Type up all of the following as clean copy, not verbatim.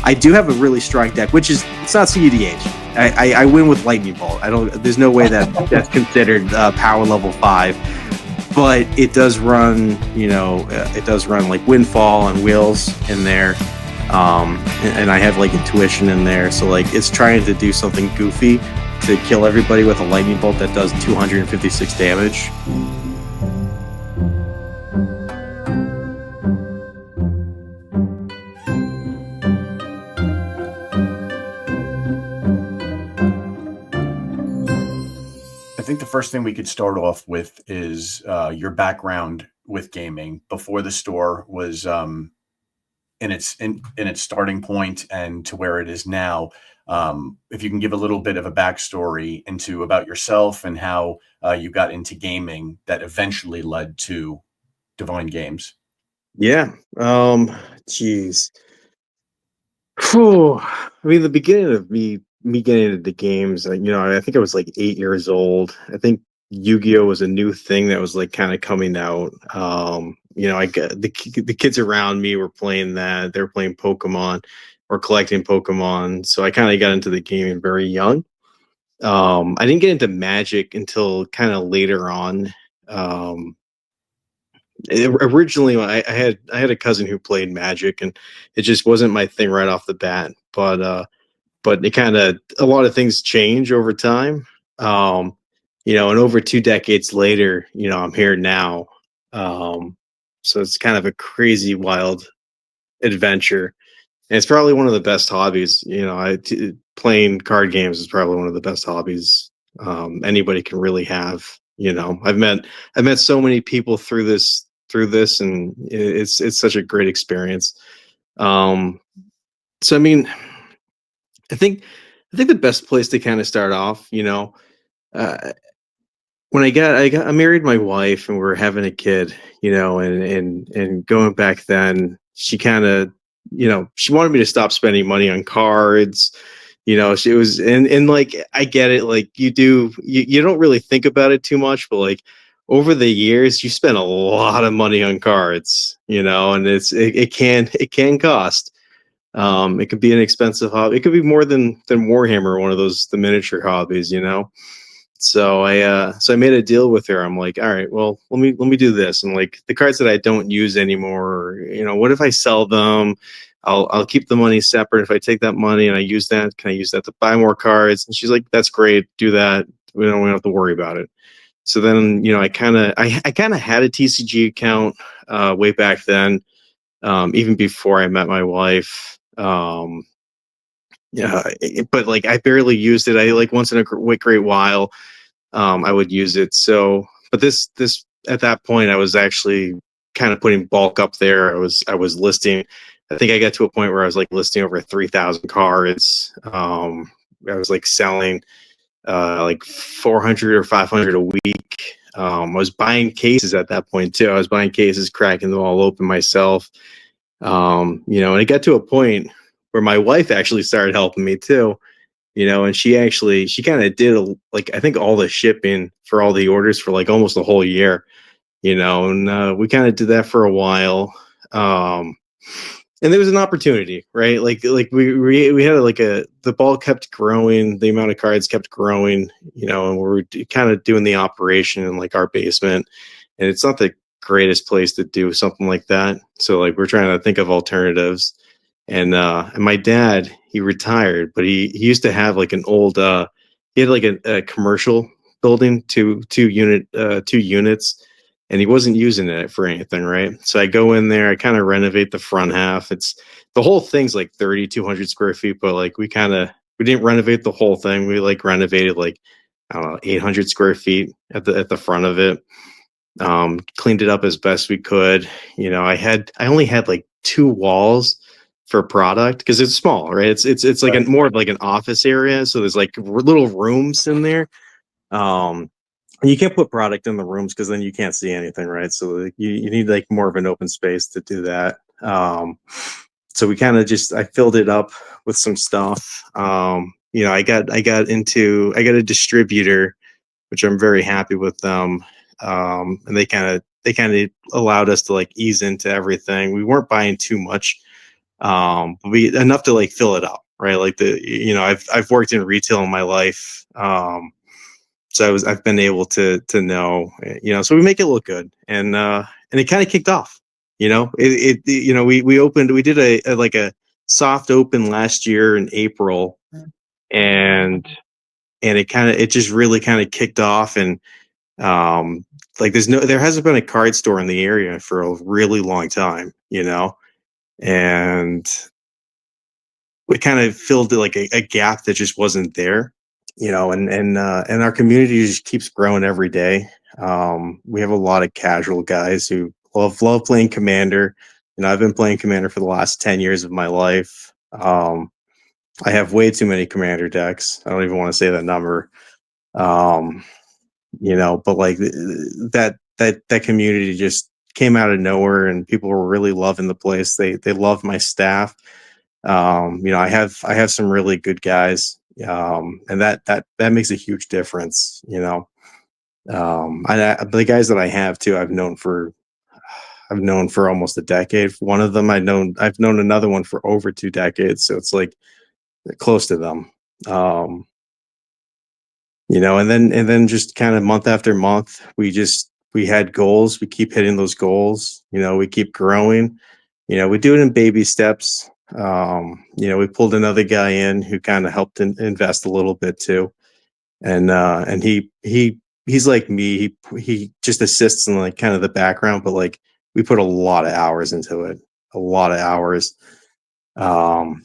I do have a really strong deck, which is it's not CUDH. I win with Lightning Bolt. There's no way that's considered power level 5, but it does run. It does run like Windfall and Wheels in there, and I have like Intuition in there. So like it's trying to do something goofy to kill everybody with a Lightning Bolt that does 256 damage. I think the first thing we could start off with is your background with gaming before the store was in its starting point and to where it is now. If you can give a little bit of a backstory about yourself and how you got into gaming that eventually led to Divine Games. Yeah. Geez. Whew. I mean, the beginning of me getting into games, I think I was like 8 years old. I think Yu-Gi-Oh was a new thing that was like kind of coming out. I got the kids around me were playing that. They were playing Pokemon or collecting Pokemon. So I kind of got into the gaming very young. I didn't get into Magic until kind of later on. Originally, I had a cousin who played Magic, and it just wasn't my thing right off the bat. But it kind of a lot of things change over time. And over 2 decades later, I'm here now. So it's kind of a crazy, wild adventure, and it's probably one of the best hobbies. Playing card games is probably one of the best hobbies anybody can really have. I've met so many people through this, and it's such a great experience. So I mean, I think the best place to kind of start off, when I married my wife and we were having a kid, and going back then, she kind of, she wanted me to stop spending money on cards. She was, and like, I get it. Like you don't really think about it too much, but like over the years, you spend a lot of money on cards, and it can cost. It could be an expensive hobby. It could be more than Warhammer, one of the miniature hobbies, So I made a deal with her. I'm like, all right, well, let me do this. And like the cards that I don't use anymore, what if I sell them? I'll keep the money separate. If I take that money and I use that, can I use that to buy more cards? And she's like, that's great. Do that. We don't have to worry about it. So then, I kind of had a TCG account way back then, even before I met my wife. Yeah, but like I barely used it. I like once in a great while, I would use it. So, but this at that point, I was actually kind of putting bulk up there. I was listing. I think I got to a point where I was like listing over 3,000 cards. I was like selling like 400 or 500 a week. I was buying cases at that point too. I was buying cases, cracking them all open myself. And it got to a point where my wife actually started helping me too, and she kind of did I think all the shipping for all the orders for like almost a whole year, and we kind of did that for a while. And there was an opportunity, right? Like we had the ball kept growing, the amount of cards kept growing, and we're kind of doing the operation in like our basement, and it's not the greatest place to do something like that. So like we're trying to think of alternatives. And my dad, he retired, but he used to have like an old he had like a commercial building, two units, and he wasn't using it for anything, right? So I go in there, I kind of renovate the front half. It's the whole thing's like 3,200 square feet, but like we didn't renovate the whole thing. We like renovated like, I don't know, 800 square feet at the front of it. Cleaned it up as best we could. I only had like 2 walls for product because it's small, right? It's like Right. more of like an office area, so there's like little rooms in there. You can't put product in the rooms because then you can't see anything, right? So like, you need like more of an open space to do that. So we kind of I filled it up with some stuff. I got a distributor, which I'm very happy with them. And they kind of allowed us to like ease into everything. We weren't buying too much enough to like fill it up, right? Like I've worked in retail in my life, so I've been able to know, so we make it look good, and it kind of kicked off. We did a like a soft open last year in April, and it just really kind of kicked off, and like there hasn't been a card store in the area for a really long time, and we kind of filled like a gap that just wasn't there, and our community just keeps growing every day. We have a lot of casual guys who love playing Commander. I've been playing Commander for the last 10 years of my life. I have way too many Commander decks. I don't even want to say that number. Um, but like that community just came out of nowhere, and people were really loving the place. They love my staff. I have some really good guys, and that makes a huge difference. The guys that I have too, I've known for almost a decade. One of them I've known another one for over 2 decades. So it's like close to them. And then just kind of month after month, we had goals. We keep hitting those goals. We keep growing. We do it in baby steps. We pulled another guy in who kind of helped invest a little bit too, and he's like me. He just assists in like kind of the background, but like we put a lot of hours into it, a lot of hours. Um,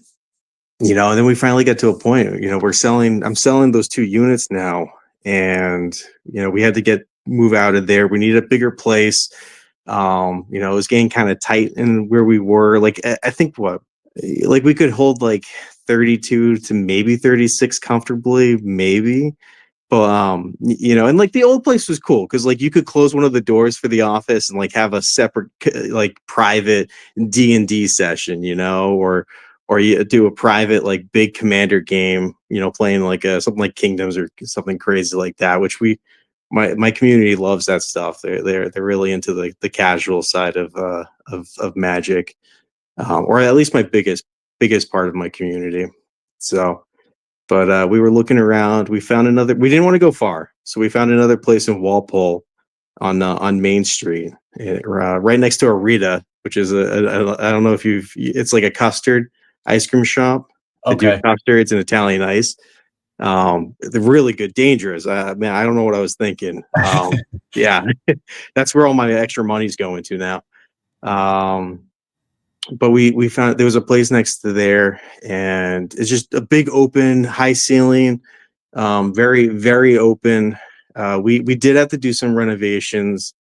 and then we finally get to a point. I'm selling those 2 units now, and we had to move out of there. We need a bigger place. It was getting kind of tight in where we were. Like I think like we could hold like 32 to maybe 36 comfortably, maybe. But and like the old place was cool because like you could close one of the doors for the office and like have a separate like private D&D session, or you do a private like big Commander game, playing like something like Kingdoms or something crazy like that, which my community loves that stuff. They're really into the casual side of Magic, or at least my biggest part of my community. So, but we were looking around. We found another. We didn't want to go far, so we found another place in Walpole on Main Street, right next to Arita, which is I don't know if it's like a custard ice cream shop. They do Okay. custards and Italian ice. They're really good, dangerous. Man, I don't know what I was thinking. Yeah, that's where all my extra money's going to now. But we found there was a place next to there, and it's just a big open, high ceiling, very very open. We did have to do some renovations,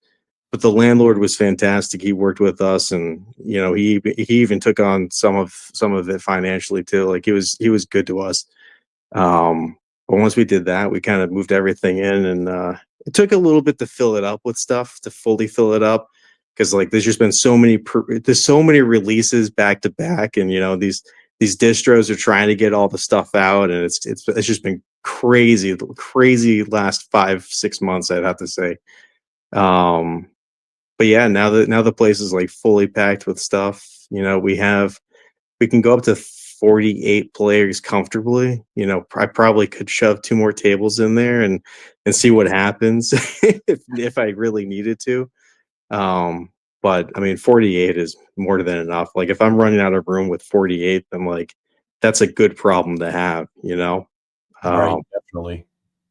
but the landlord was fantastic. He worked with us, and he even took on some of it financially too. Like he was good to us. But once we did that, we kind of moved everything in, and it took a little bit to fill it up with stuff to fully fill it up, because like there's just been there's so many releases back to back, and these distros are trying to get all the stuff out, and it's just been crazy last 5-6 months, I'd have to say. Um, but yeah, now the place is like fully packed with stuff. We can go up to 48 players comfortably. I probably could shove 2 more tables in there and see what happens if I really needed to. Um, but I mean, 48 is more than enough. Like if I'm running out of room with 48, then like that's a good problem to have. Right. Um, Definitely.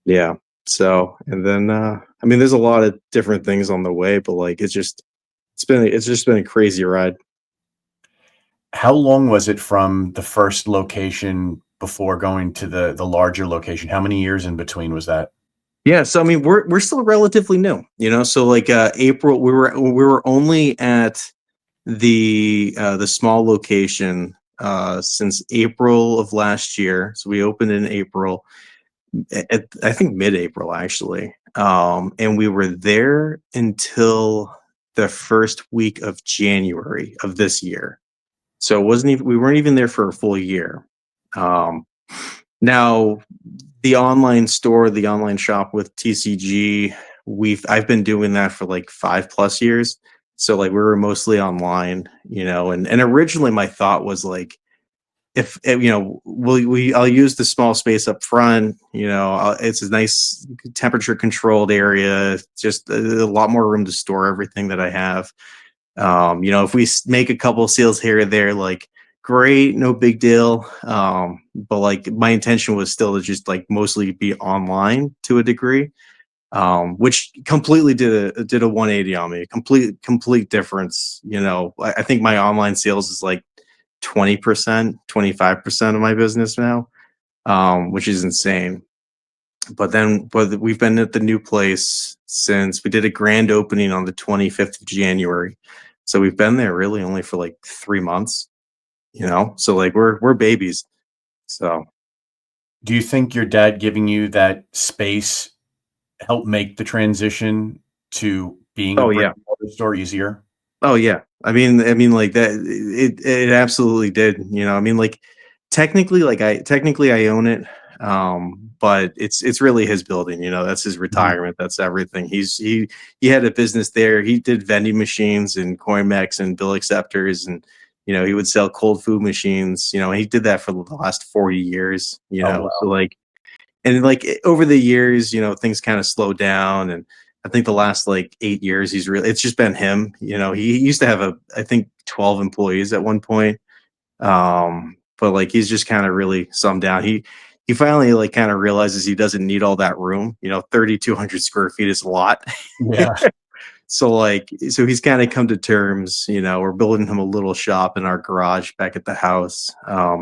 yeah. So, and then I mean, there's a lot of different things on the way, but like it's just been a crazy ride. How long was it from the first location before going to the larger location? How many years in between was that? Yeah, so I mean, we're still relatively new. So like April, we were only at the small location since April of last year. So we opened in April, I think mid-April actually, and we were there until the first week of January of this year. So it wasn't even we weren't even there for a full year. Um, Now, the online store, the online shop with TCG, I've been doing that for like 5+ years. So like we were mostly online, and originally my thought was like, if I'll use the small space up front, it's a nice temperature controlled area, just a lot more room to store everything that I have. If we make a couple sales here or there, like great, no big deal. But like my intention was still to just like mostly be online to a degree, which completely did a 180 on me. Complete difference. I think my online sales is like 20%, 25% of my business now, which is insane. But we've been at the new place since we did a grand opening on the 25th of January. So we've been there really only for like 3 months, so like we're babies. So Do you think your dad giving you that space helped make the transition to being a oh brick yeah. and mortar store easier? Oh yeah. I mean, like that. It absolutely did. I mean, like technically I own it, but it's really his building. That's his Mhm. retirement. That's everything. He had a business there. He did vending machines and CoinMex and bill acceptors, and he would sell cold food machines. He did that for the last 40 years. Oh, So wow. like and like over the years, things kind of slowed down, and I think the last like 8 years, it's just been him. He used to have I think 12 employees at one point, but like he's just kind of really summed down. He finally like kind of realizes he doesn't need all that room. 3,200 square feet is a lot. Yeah. So he's kind of come to terms. We're building him a little shop in our garage back at the house.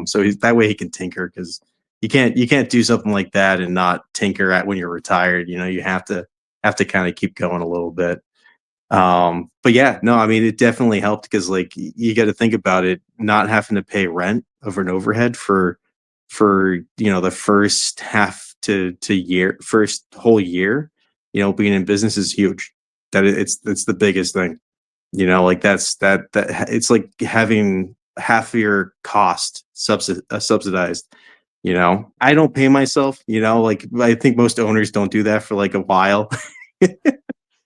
So that way he can tinker, because you can't do something like that and not tinker at when you're retired. You have to kind of keep going a little bit. But yeah, no, I mean, it definitely helped, because like you got to think about it, not having to pay rent over an overhead for the first whole year, being in business is huge. It's the biggest thing. Like that it's like having half of your cost subsidized. I don't pay myself. Like I think most owners don't do that for like a while.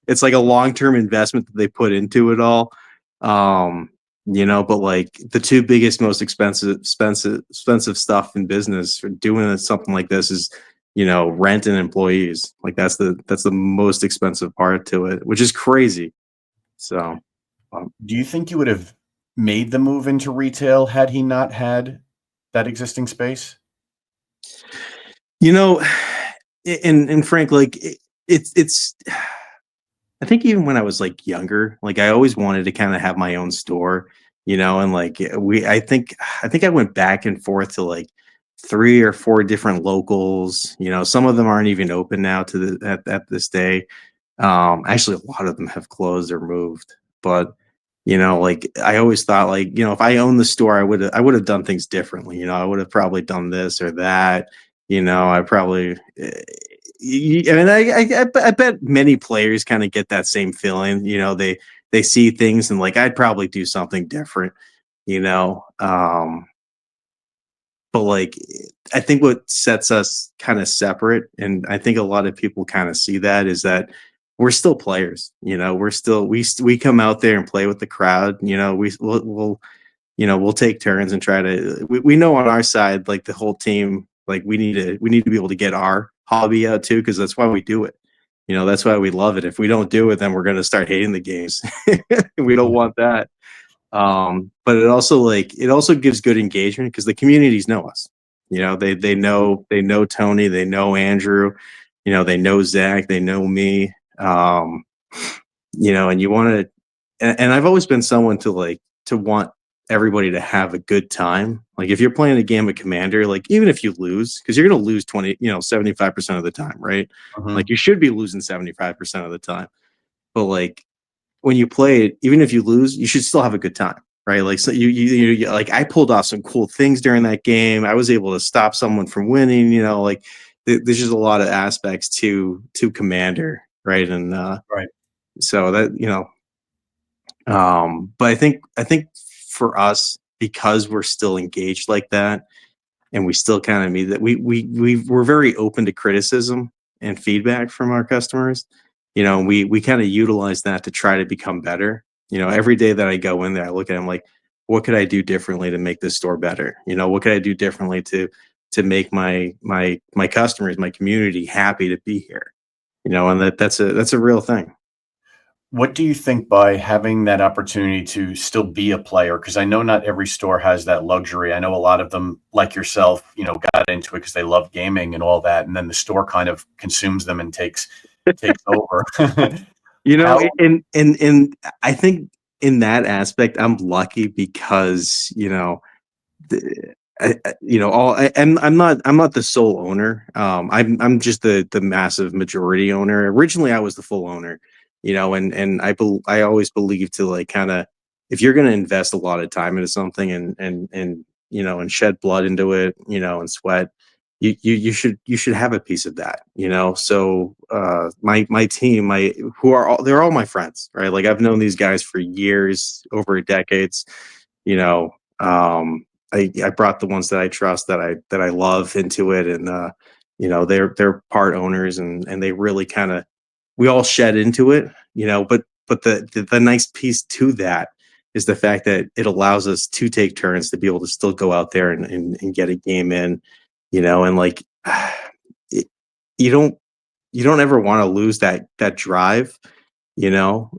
It's like a long-term investment that they put into it all. um but like the two biggest, most expensive stuff in business for doing something like this is rent and employees. Like that's the most expensive part to it, which is crazy. So Do you think you would have made the move into retail had he not had that existing space? you know and Frank, like it's I think even when I was like younger, like I always wanted to kind of have my own store, and like I think I went back and forth to like 3 or 4 different locals. Some of them aren't even open now at this day. Actually, a lot of them have closed or moved. But like I always thought, like if I owned the store, I would have done things differently. I would have probably done this or that. I probably. I mean, I bet many players kind of get that same feeling. They see things and like I'd probably do something different. You know, but like I think what sets us kind of separate, and I think a lot of people kind of see that, is that we're still players. We come out there and play with the crowd. We'll take turns and try to. We know on our side, like the whole team, like we need to be able to get our hobby out too, because that's why we do it. That's why we love it. If we don't do it, then we're going to start hating the games. We don't want that. But it also gives good engagement, because the communities know us. They know Tony, they know Andrew, they know Zach, they know me. And you want to, and I've always been someone to want everybody to have a good time. Like if you're playing a game of Commander, like even if you lose, because you're going to lose 75% of the time, right? Like Mhm. you should be losing 75% of the time. But like when you play it, even if you lose, you should still have a good time, right? Like so like I pulled off some cool things during that game. I was able to stop someone from winning. Like there's just a lot of aspects to Commander, right? And Right. so that but I think for us, because we're still engaged like that, and we still kind of need that, we're very open to criticism and feedback from our customers. We kind of utilize that to try to become better. You know, every day that I go in there, I look at it, I'm like, what could I do differently to make this store better? You know, what could I do differently to make my customers, my community happy to be here? You know, and that's a real thing. What do you think by having that opportunity to still be a player? Because I know not every store has that luxury. I know a lot of them, like yourself, got into it because they love gaming and all that, and then the store kind of consumes them and takes over. You know, How and I think in that aspect, I'm lucky because, the, I'm not the sole owner. I'm just the massive majority owner. Originally, I was the full owner, and I always believe to like kind of, if you're going to invest a lot of time into something and and shed blood into it, and sweat, you should have a piece of that, So my team, they're all my friends, right? Like I've known these guys for years, over decades, you know. Um, I brought the ones that I trust, that I love into it, and they're part owners, and they really kind of, we all shed into it, but the nice piece to that is the fact that it allows us to take turns to be able to still go out there and get a game in, and like it, you don't you don't ever want to lose that drive,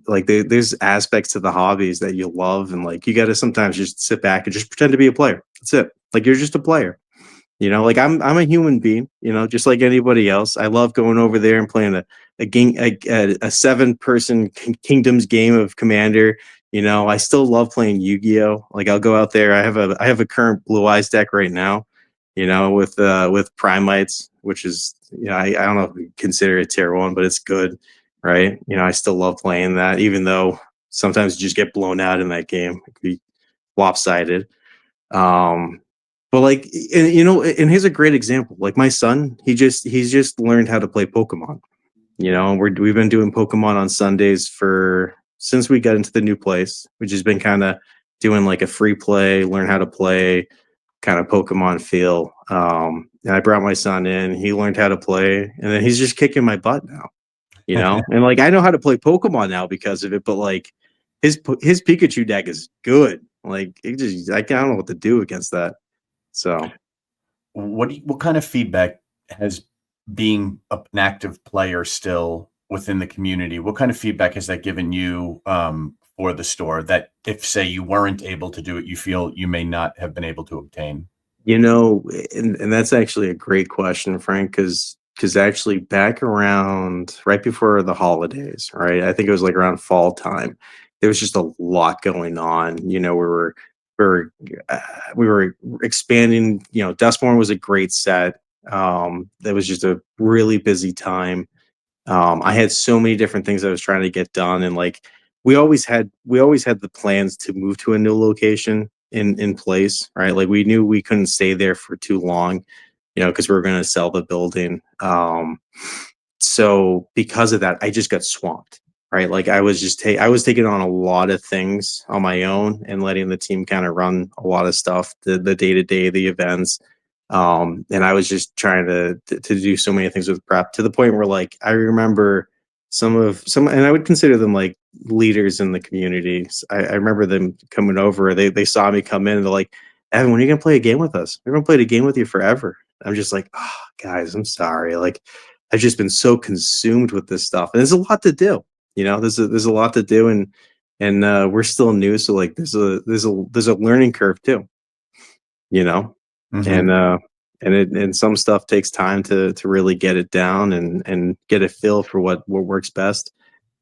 like there's aspects to the hobbies that you love, and like you got to sometimes just sit back and just pretend to be a player. That's it. Like you're just a player. Like I'm a human being, just like anybody else. I love going over there and playing a game, a 7-person kingdoms game of Commander. I still love playing Yu-Gi-Oh. Like I'll go out there. I have a current Blue Eyes deck right now, with Primites, which is, I don't know if we consider it tier 1, but it's good, right? I still love playing that, even though sometimes you just get blown out in that game. It could be lopsided. Um, but like, and here's a great example. Like my son, he's just learned how to play Pokemon. And we've been doing Pokemon on Sundays for since we got into the new place, which has been kind of doing like a free play, learn how to play kind of Pokemon feel. And I brought my son in, he learned how to play, and then he's just kicking my butt now. And like I know how to play Pokemon now because of it, but like his Pikachu deck is good. Like I don't know what to do against that. So what kind of feedback has being an active player still within the community? What kind of feedback has that given you for the store that if say you weren't able to do it, you feel you may not have been able to obtain? You know, and that's actually a great question, Frank, because actually back around right before the holidays, right? I think it was like around fall time. There was just a lot going on. We were uh, we were expanding. Dustborn was a great set. That was just a really busy time. I had so many different things I was trying to get done, and like we always had the plans to move to a new location in place, right? Like we knew we couldn't stay there for too long, because we were going to sell the building. So because of that, I just got swamped, right? Like I was taking on a lot of things on my own and letting the team kind of run a lot of stuff, the day to day, the events. And I was just trying to do so many things with prep, to the point where like I remember and I would consider them like leaders in the communities. I remember them coming over. They saw me come in and they're like, Evan, when are you gonna play a game with us? We're gonna play a game with you forever. I'm just like, oh, guys, I'm sorry. Like I've just been so consumed with this stuff, and there's a lot to do. There's a lot to do, and we're still new, so like there's a learning curve too. You know, Hmm. and some stuff takes time to really get it down and get a feel for what works best.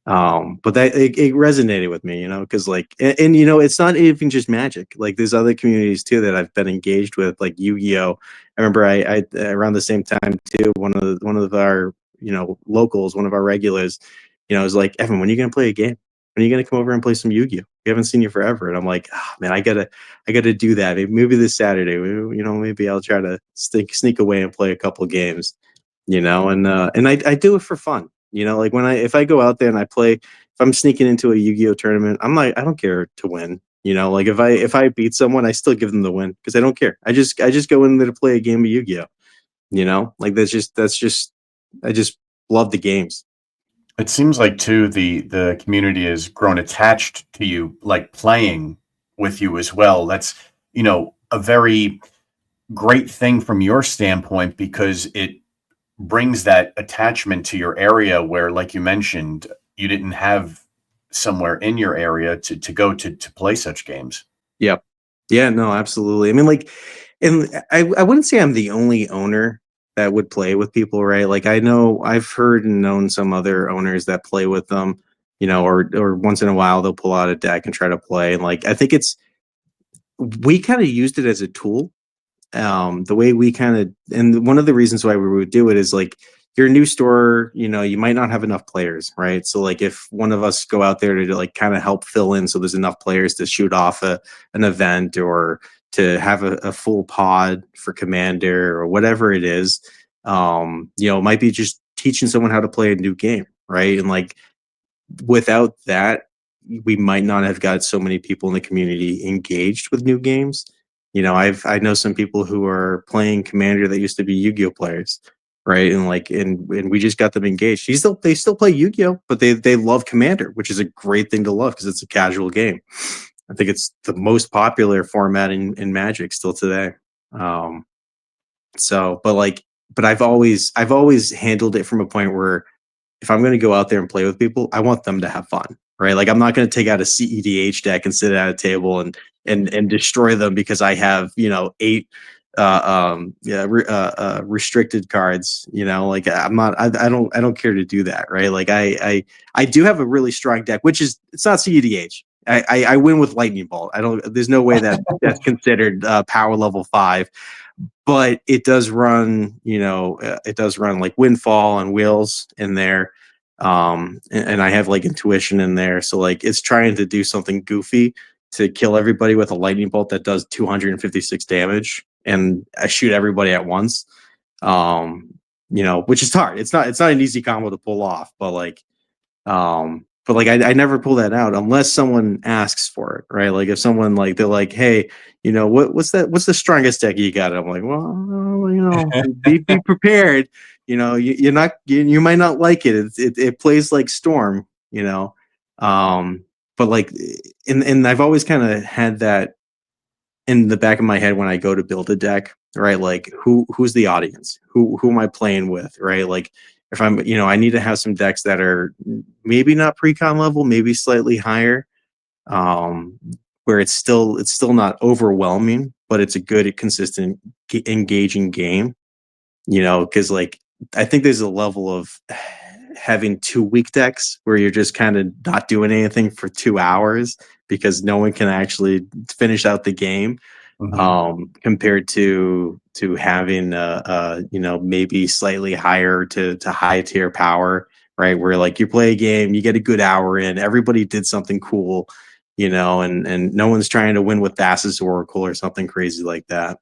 But that it resonated with me, because like, and it's not even just Magic. Like there's other communities too that I've been engaged with, like Yu-Gi-Oh. I remember I around the same time too, one of our locals, one of our regulars, was like, Evan, when are you gonna play a game? When are you gonna come over and play some Yu-Gi-Oh? We haven't seen you forever. And I'm like, oh, man, I gotta do that. Maybe this Saturday. Maybe I'll try to sneak away and play a couple games. And I do it for fun. Like if I go out there and I play, if I'm sneaking into a Yu-Gi-Oh tournament, I'm like, I don't care to win. Like if I beat someone, I still give them the win because I don't care. I just go in there to play a game of Yu-Gi-Oh. Like that's just I just love the games. It seems like too the community has grown attached to you, like playing with you as well. That's, a very great thing from your standpoint because it brings that attachment to your area where, like you mentioned, you didn't have somewhere in your area to go to play such games. Yep. Yeah, no, absolutely. I mean, like, and I wouldn't say I'm the only owner that would play with people, right? Like, I know I've heard and known some other owners that play with them, or once in a while they'll pull out a deck and try to play. And like, I think we kind of used it as a tool. The way we kind of, and one of the reasons why we would do it is like, your new store, you might not have enough players, right? So like if one of us go out there to like kind of help fill in so there's enough players to shoot off an event, or to have a full pod for commander or whatever it is, it might be just teaching someone how to play a new game, right? And like, without that, we might not have got so many people in the community engaged with new games. I know some people who are playing Commander that used to be Yu-Gi-Oh players, right? And like, and we just got them engaged. They still play Yu-Gi-Oh, but they love Commander, which is a great thing to love because it's a casual game. I think it's the most popular format in Magic still today. Um, but like, but I've always handled it from a point where if I'm going to go out there and play with people, I want them to have fun, right? Like I'm not going to take out a CEDH deck and sit at a table and destroy them because I have eight restricted cards. Like I'm not. I don't care to do that, right? Like I do have a really strong deck, which is it's not CEDH. I win with lightning bolt. I don't. There's no way that's considered power level 5, but it does run like windfall and wheels in there. And I have like intuition in there, so like it's trying to do something goofy to kill everybody with a lightning bolt that does 256 damage, and I shoot everybody at once. Which is hard. It's not an easy combo to pull off, but I never pull that out unless someone asks for it, right? Like if someone like they're like, hey, what's the strongest deck you got? I'm like, well, be prepared. You're not you might not like it. It plays like Storm, um, but like, and I've always kind of had that in the back of my head when I go to build a deck, right? Like who's the audience? Who am I playing with, right? Like if I need to have some decks that are maybe not pre-con level, maybe slightly higher, um, where it's still not overwhelming, but it's a good, consistent, engaging game. Because like I think there's a level of having two weak decks where you're just kind of not doing anything for 2 hours because no one can actually finish out the game, Hmm. compared to having maybe slightly higher to high tier power, right? Where like you play a game, you get a good hour in, everybody did something cool, and no one's trying to win with Thassa's Oracle or something crazy like that.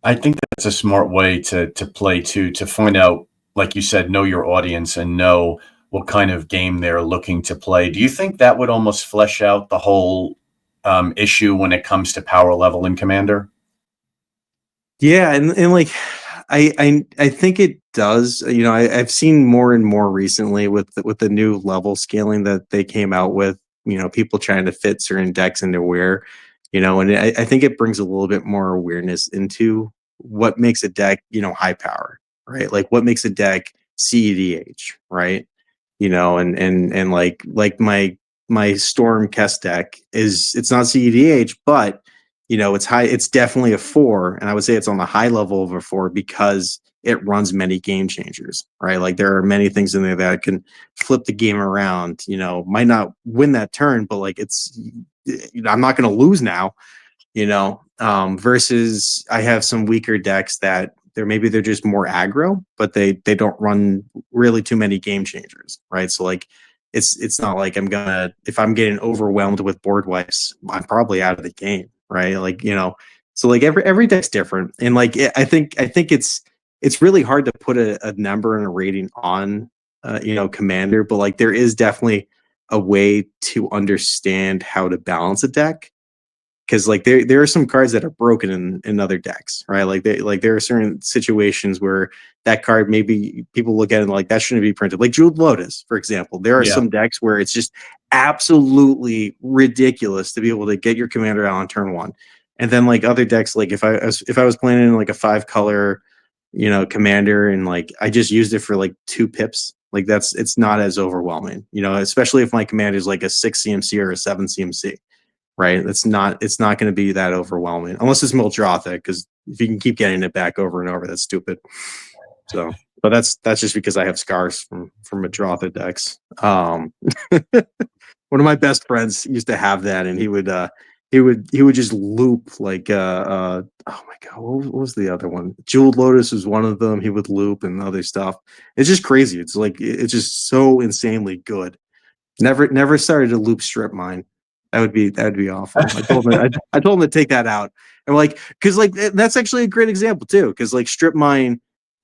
I think that's a smart way to play too, to find out, like you said, know your audience and know what kind of game they're looking to play. Do you think that would almost flesh out the whole issue when it comes to power level in Commander? Yeah, and like I think it does. I've seen more and more recently with the new level scaling that they came out with. People trying to fit certain decks into where, and I think it brings a little bit more awareness into what makes a deck, high power, right? Like what makes a deck CEDH, right? And like my Storm Kest deck it's not CEDH, but it's high. It's definitely a 4, and I would say it's on the high level of a 4 because it runs many game changers, right? Like there are many things in there that can flip the game around. Might not win that turn, but like I'm not going to lose now. Versus I have some weaker decks that they're just more aggro, but they don't run really too many game changers, right? So like it's not like if I'm getting overwhelmed with board wipes, I'm probably out of the game, right? Like so like every deck's different, and like I think it's really hard to put a number and a rating on Commander, but like there is definitely a way to understand how to balance a deck, because like there are some cards that are broken in other decks, right? Like there are certain situations where that card, maybe people look at it and like that shouldn't be printed. Like Jeweled Lotus, for example. There are Yeah. some decks where it's just absolutely ridiculous to be able to get your commander out on turn one. And then like other decks, like if I was playing in like a 5-color, commander, and like I just used it for like 2 pips, like it's not as overwhelming, especially if my commander is like a 6 CMC or a 7 CMC, right? It's not going to be that overwhelming unless it's Mildrothic, because if you can keep getting it back over and over, that's stupid. So, but that's just because I have scars from Mildrothic decks. One of my best friends used to have that, and he would just loop like oh my god, what was the other one? Jeweled Lotus was one of them. He would loop and other stuff. It's just crazy. It's like it's just so insanely good. Never started to loop Strip Mine. That'd be awful. I told him to take that out. And like, because like that's actually a great example too. Because like Strip Mine,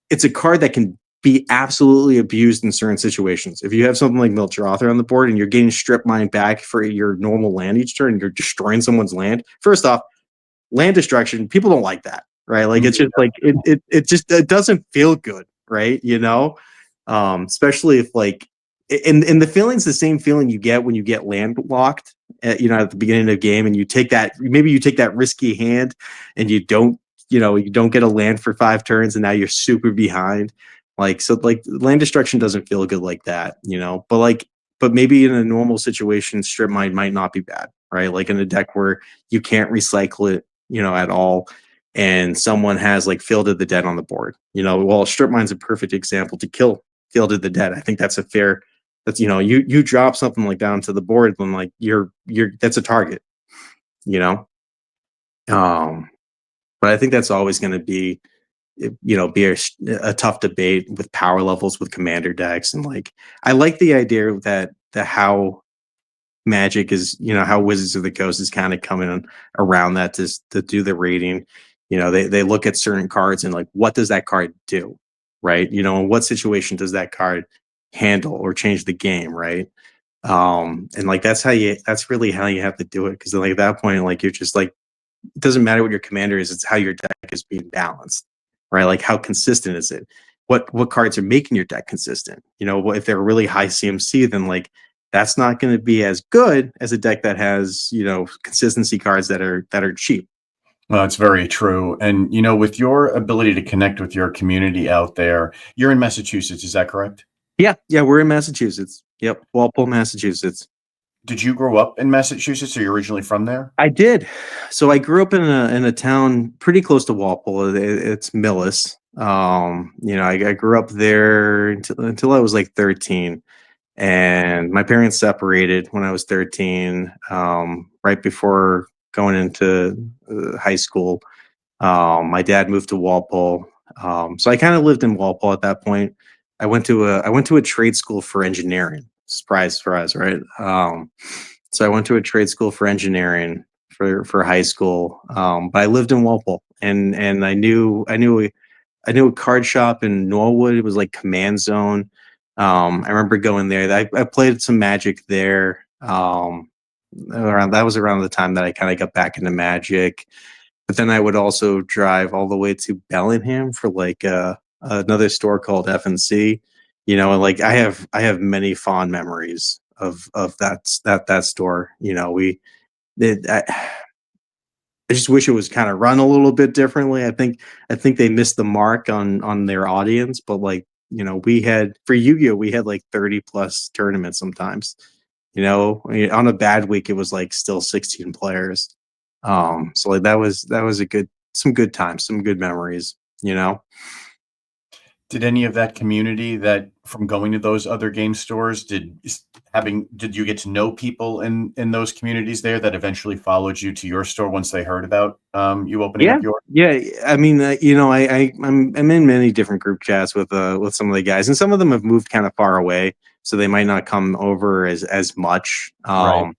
it's a card that can be absolutely abused in certain situations. If you have something like Miltrother on the board and you're getting Strip Mine back for your normal land each turn, and you're destroying someone's land. First off, land destruction, people don't like that, right? Like it's just like it doesn't feel good, right? Especially if like and the feeling's the same feeling you get when you get landlocked at the beginning of the game, and you take that risky hand, and you don't get a land for 5 turns, and now you're super behind. Like land destruction doesn't feel good like that, but maybe in a normal situation, Strip Mine might not be bad, right? Like in a deck where you can't recycle it, at all, and someone has like Fielded the Dead on the board. Well, Strip Mine's a perfect example to kill Fielded the Dead. I think that's a fair. That's you drop something like down to the board, then like you're that's a target. You know, but I think that's always going to be a tough debate with power levels with commander decks, and like I like the idea that how Magic is, how Wizards of the Coast is kind of coming around that to do the rating. They look at certain cards and like, what does that card do, right? In what situation does that card handle or change the game, right? And like that's really how you have to do it, because like at that point, like you're just like, it doesn't matter what your commander is, it's how your deck is being balanced, right? Like how consistent is it? What cards are making your deck consistent? If they're really high CMC, then like that's not going to be as good as a deck that has consistency cards that are cheap. Well, that's very true. And with your ability to connect with your community out there, you're in Massachusetts, is that correct? Yeah, we're in Massachusetts. Yep, Walpole, Massachusetts. Did you grow up in Massachusetts? Are you originally from there? I did. So I grew up in a town pretty close to Walpole. It's Millis. I grew up there until I was like 13, and my parents separated when I was 13, right before going into high school. My dad moved to Walpole, so I kind of lived in Walpole at that point. I went to a trade school for engineering. Surprise, surprise, right? So I went to a trade school for engineering for high school, but I lived in Walpole, and I knew a card shop in Norwood. It was like Command Zone. I remember going there. I played some Magic there. That was around the time that I kind of got back into Magic. But then I would also drive all the way to Bellingham for like another store called FNC. And like I have many fond memories of that store. I just wish it was kind of run a little bit differently. I think they missed the mark on their audience, but like we had for Yu-Gi-Oh we had like 30 plus tournaments sometimes. I mean, on a bad week it was like still 16 players. So like that was some good times, some good memories. Did any of that community that from going to those other game stores, did you get to know people in those communities there that eventually followed you to your store once they heard about you opening Yeah, up your? yeah. I mean, I'm in many different group chats with some of the guys, and some of them have moved kind of far away, so they might not come over as much. Right.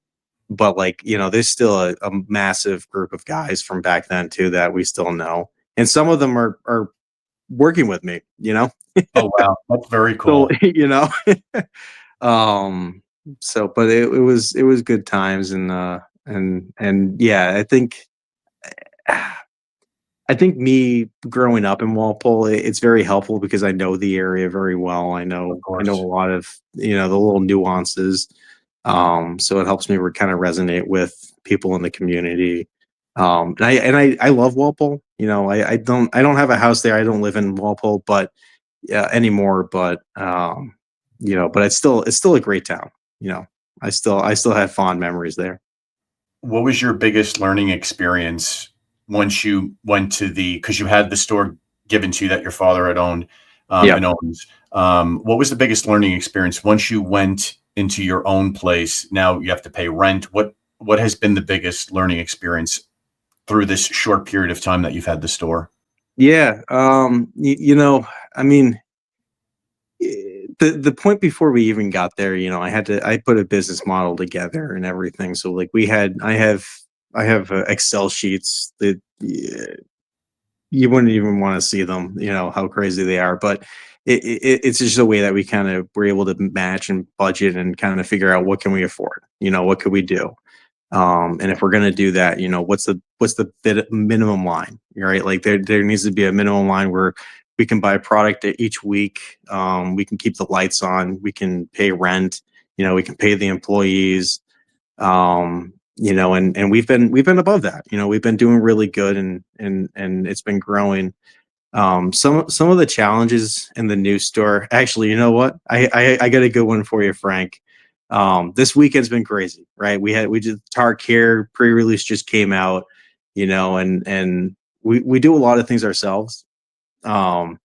But like there's still a massive group of guys from back then too that we still know, and some of them are working with me. Oh wow, that's very So cool. um, but it was good times, and And yeah, I think me growing up in Walpole, it's very helpful because I know the area very well. Of I know a course. lot of, the little nuances. So it helps me kind of resonate with people in the community. I love Walpole. I don't have a house there. I don't live in Walpole, but anymore. But it's still a great town. You know, I still have fond memories there. What was your biggest learning experience once you went to because you had the store given to you that your father had owned Yeah. and owns? What was the biggest learning experience once you went into your own place? Now you have to pay rent. What has been the biggest learning experience through this short period of time that you've had the store? Yeah. I mean, the point before we even got there, I put a business model together and everything. So like I have Excel sheets that you wouldn't even want to see them, how crazy they are. But it's just a way that we kind of were able to match and budget and kind of figure out what can we afford, what could we do. And if we're gonna do that, what's the minimum line, right? Like there needs to be a minimum line where we can buy product each week. We can keep the lights on. We can pay rent. We can pay the employees. And we've been above that. We've been doing really good, and it's been growing. Some of the challenges in the new store. Actually, you know what? I got a good one for you, Frank. This weekend's been crazy, right? We did Tar Care pre-release just came out, and we do a lot of things ourselves. Um,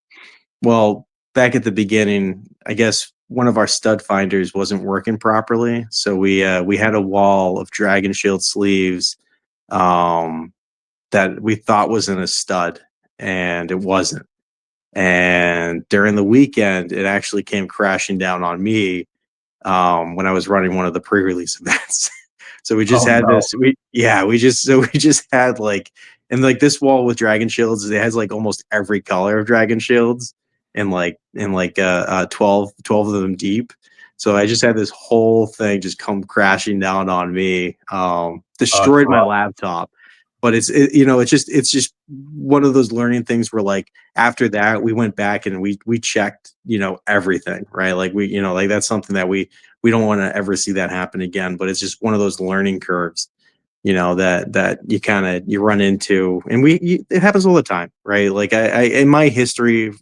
well, back at the beginning, I guess one of our stud finders wasn't working properly, so we had a wall of Dragon Shield sleeves um, that we thought was in a stud, and it wasn't. And during the weekend, it actually came crashing down on me when I was running one of the pre-release events. So we just Oh had no. this. We just had like, and like this wall with dragon shields, it has like almost every color of dragon shields, and 12 of them deep. So I just had this whole thing just come crashing down on me, It's destroyed my rough. laptop. But it's just one of those learning things where like after that we went back and we checked everything, right? Like like that's something that we don't want to ever see that happen again. But it's just one of those learning curves, that you kind of you run into, and it happens all the time, right? Like I in my history,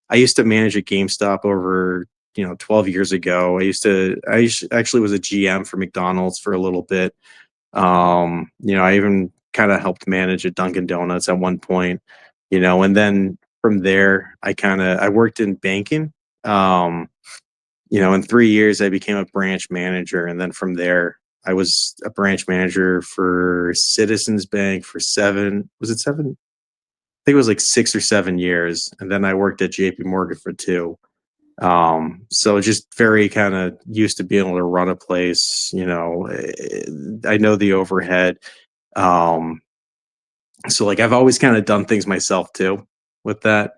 I used to manage a GameStop over 12 years ago. Actually was a GM for McDonald's for a little bit. I even kind of helped manage a Dunkin' Donuts at one point, and then from there I worked in banking. Um, in 3 years I became a branch manager, and then from there I was a branch manager for Citizens Bank for was it 7? I think it was like 6 or 7 years, and then I worked at JP Morgan for 2. So just very kind of used to being able to run a place. I know the overhead. Um, so like I've always kind of done things myself too with that.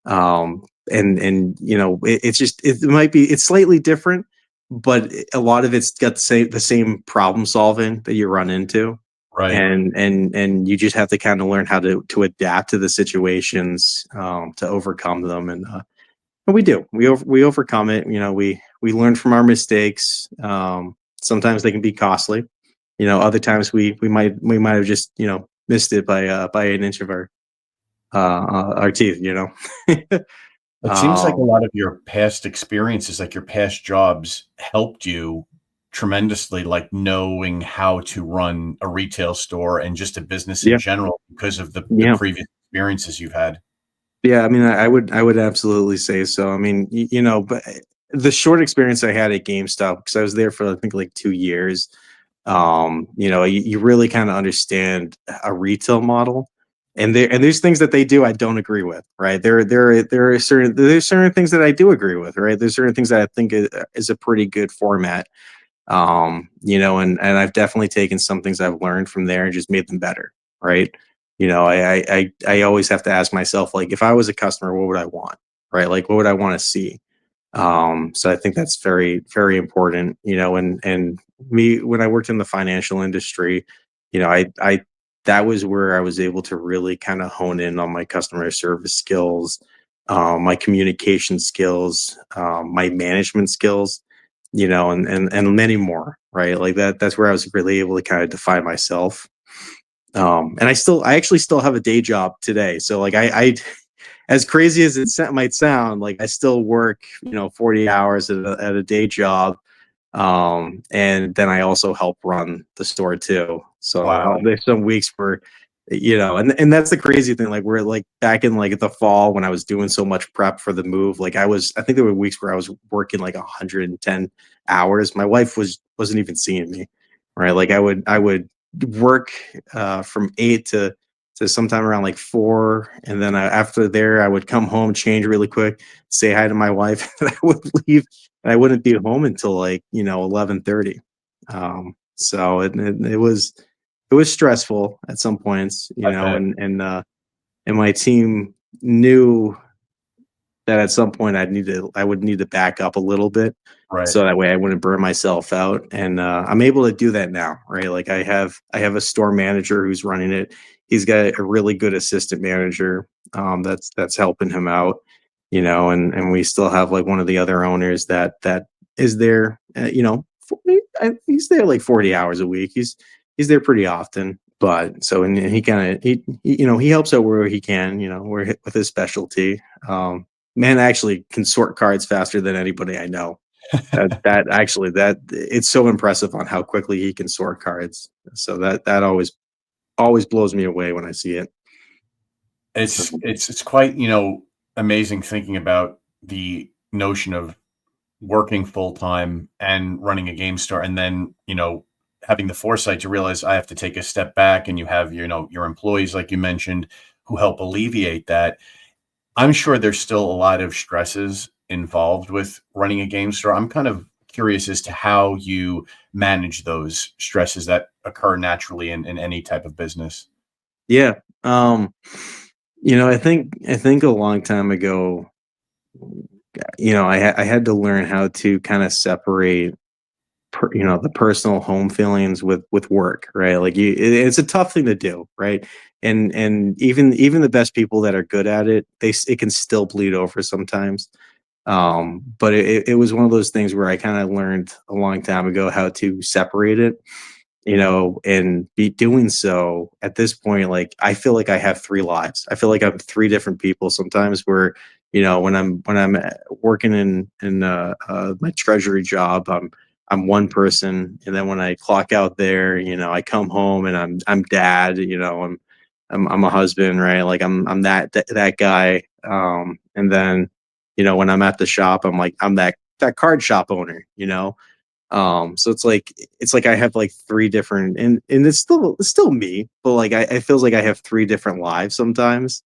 And it's just it's slightly different, but a lot of it's got the same problem solving that you run into. Right. And you just have to kind of learn how to adapt to the situations, to overcome them. And we do. We overcome it. We learn from our mistakes. Sometimes they can be costly. Other times we might have just missed it by an inch of our teeth. It seems like a um, lot of your past experiences, like your past jobs, helped you tremendously, like knowing how to run a retail store and just a business in yeah, general because of the yeah, previous experiences you've had. yeah. I mean, I would absolutely say so. I mean, but the short experience I had at GameStop, because I was there for I think like 2 years. You really kind of understand a retail model, and there's things that they do I don't agree with, right? There's certain things that I do agree with, right? There's certain things that I think is a pretty good format. And I've definitely taken some things I've learned from there and just made them better, right? I always have to ask myself, like, if I was a customer, what would I want, right? Like, what would I want to see? So I think that's very, very important, and me when I worked in the financial industry, I that was where I was able to really kind of hone in on my customer service skills, my communication skills, my management skills, and many more, right? Like that's where I was really able to kind of define myself. And I actually still have a day job today. So like as crazy as might sound, like I still work, 40 hours at a day job. And then I also help run the store too. So Wow. there's some weeks where, and that's the crazy thing. Like we're like back in like the fall when I was doing so much prep for the move. Like I think there were weeks where I was working like 110 hours. My wife wasn't even seeing me, right? Like I would work from 8 to sometime around like 4, and then after there I would come home, change really quick, say hi to my wife, and I would leave, and I wouldn't be home until like 11:30. So it was stressful at some points, I bet. and my team knew that at some point I would need to back up a little bit, Right. so that way I wouldn't burn myself out. And I'm able to do that now, right? Like I have a store manager who's running it. He's got a really good assistant manager, that's helping him out, and we still have like one of the other owners that is there, he's there like 40 hours a week. He's there pretty often. But so, and he kind of he helps out where he can, where with his specialty. Man actually can sort cards faster than anybody I know. That it's so impressive on how quickly he can sort cards. So that always blows me away when I see it. So It's quite, amazing thinking about the notion of working full time and running a game store, and then, having the foresight to realize I have to take a step back, and you have, your employees, like you mentioned, who help alleviate that. I'm sure there's still a lot of stresses involved with running a game store. I'm kind of curious as to how you manage those stresses that occur naturally in any type of business. yeah, I think a long time ago, I had to learn how to kind of separate the personal home feelings with work, right? Like it's a tough thing to do, right? And even the best people that are good at it, it can still bleed over sometimes. But it was one of those things where I kind of learned a long time ago how to separate it, and be doing so at this point. Like I feel like I have three lives. I feel like I'm three different people sometimes. Where when I'm working in my treasury job, I'm one person, and then when I clock out there, I come home and I'm dad. I'm a husband, right? Like I'm that guy. And then when I'm at the shop, I'm that card shop owner. So it's like I have like three different, and it's still me, but like I feels like I have three different lives sometimes.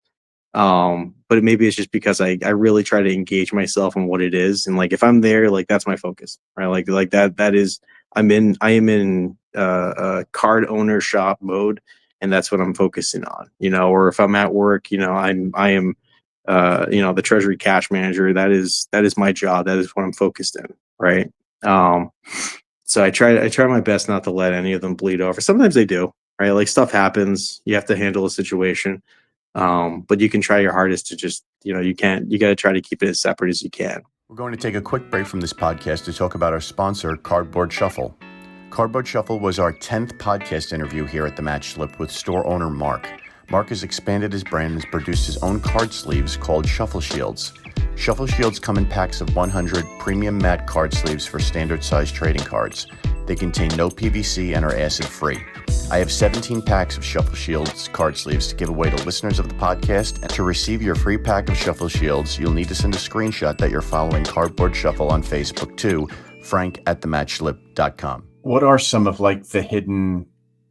But maybe it's just because I really try to engage myself in what it is, and like if I'm there, like that's my focus, right? Like that is I am in card owner shop mode, and that's what I'm focusing on, or if I'm at work, I am the treasury cash manager. That is my job. That is what I'm focused in, right? um so I try my best not to let any of them bleed over. Sometimes they do, right? Like stuff happens, you have to handle a situation. But you can try your hardest to just, you got to try to keep it as separate as you can. We're going to take a quick break from this podcast to talk about our sponsor, Cardboard Shuffle. Cardboard Shuffle was our 10th podcast interview here at the Match Slip with store owner Mark. Mark has expanded his brand and has produced his own card sleeves called Shuffle Shields. Shuffle Shields come in packs of 100 premium matte card sleeves for standard size trading cards. They contain no PVC and are acid-free. I have 17 packs of Shuffle Shields card sleeves to give away to listeners of the podcast, and to receive your free pack of Shuffle Shields, you'll need to send a screenshot that you're following Cardboard Shuffle on Facebook to frank@thematchslip.com. What are some of like the hidden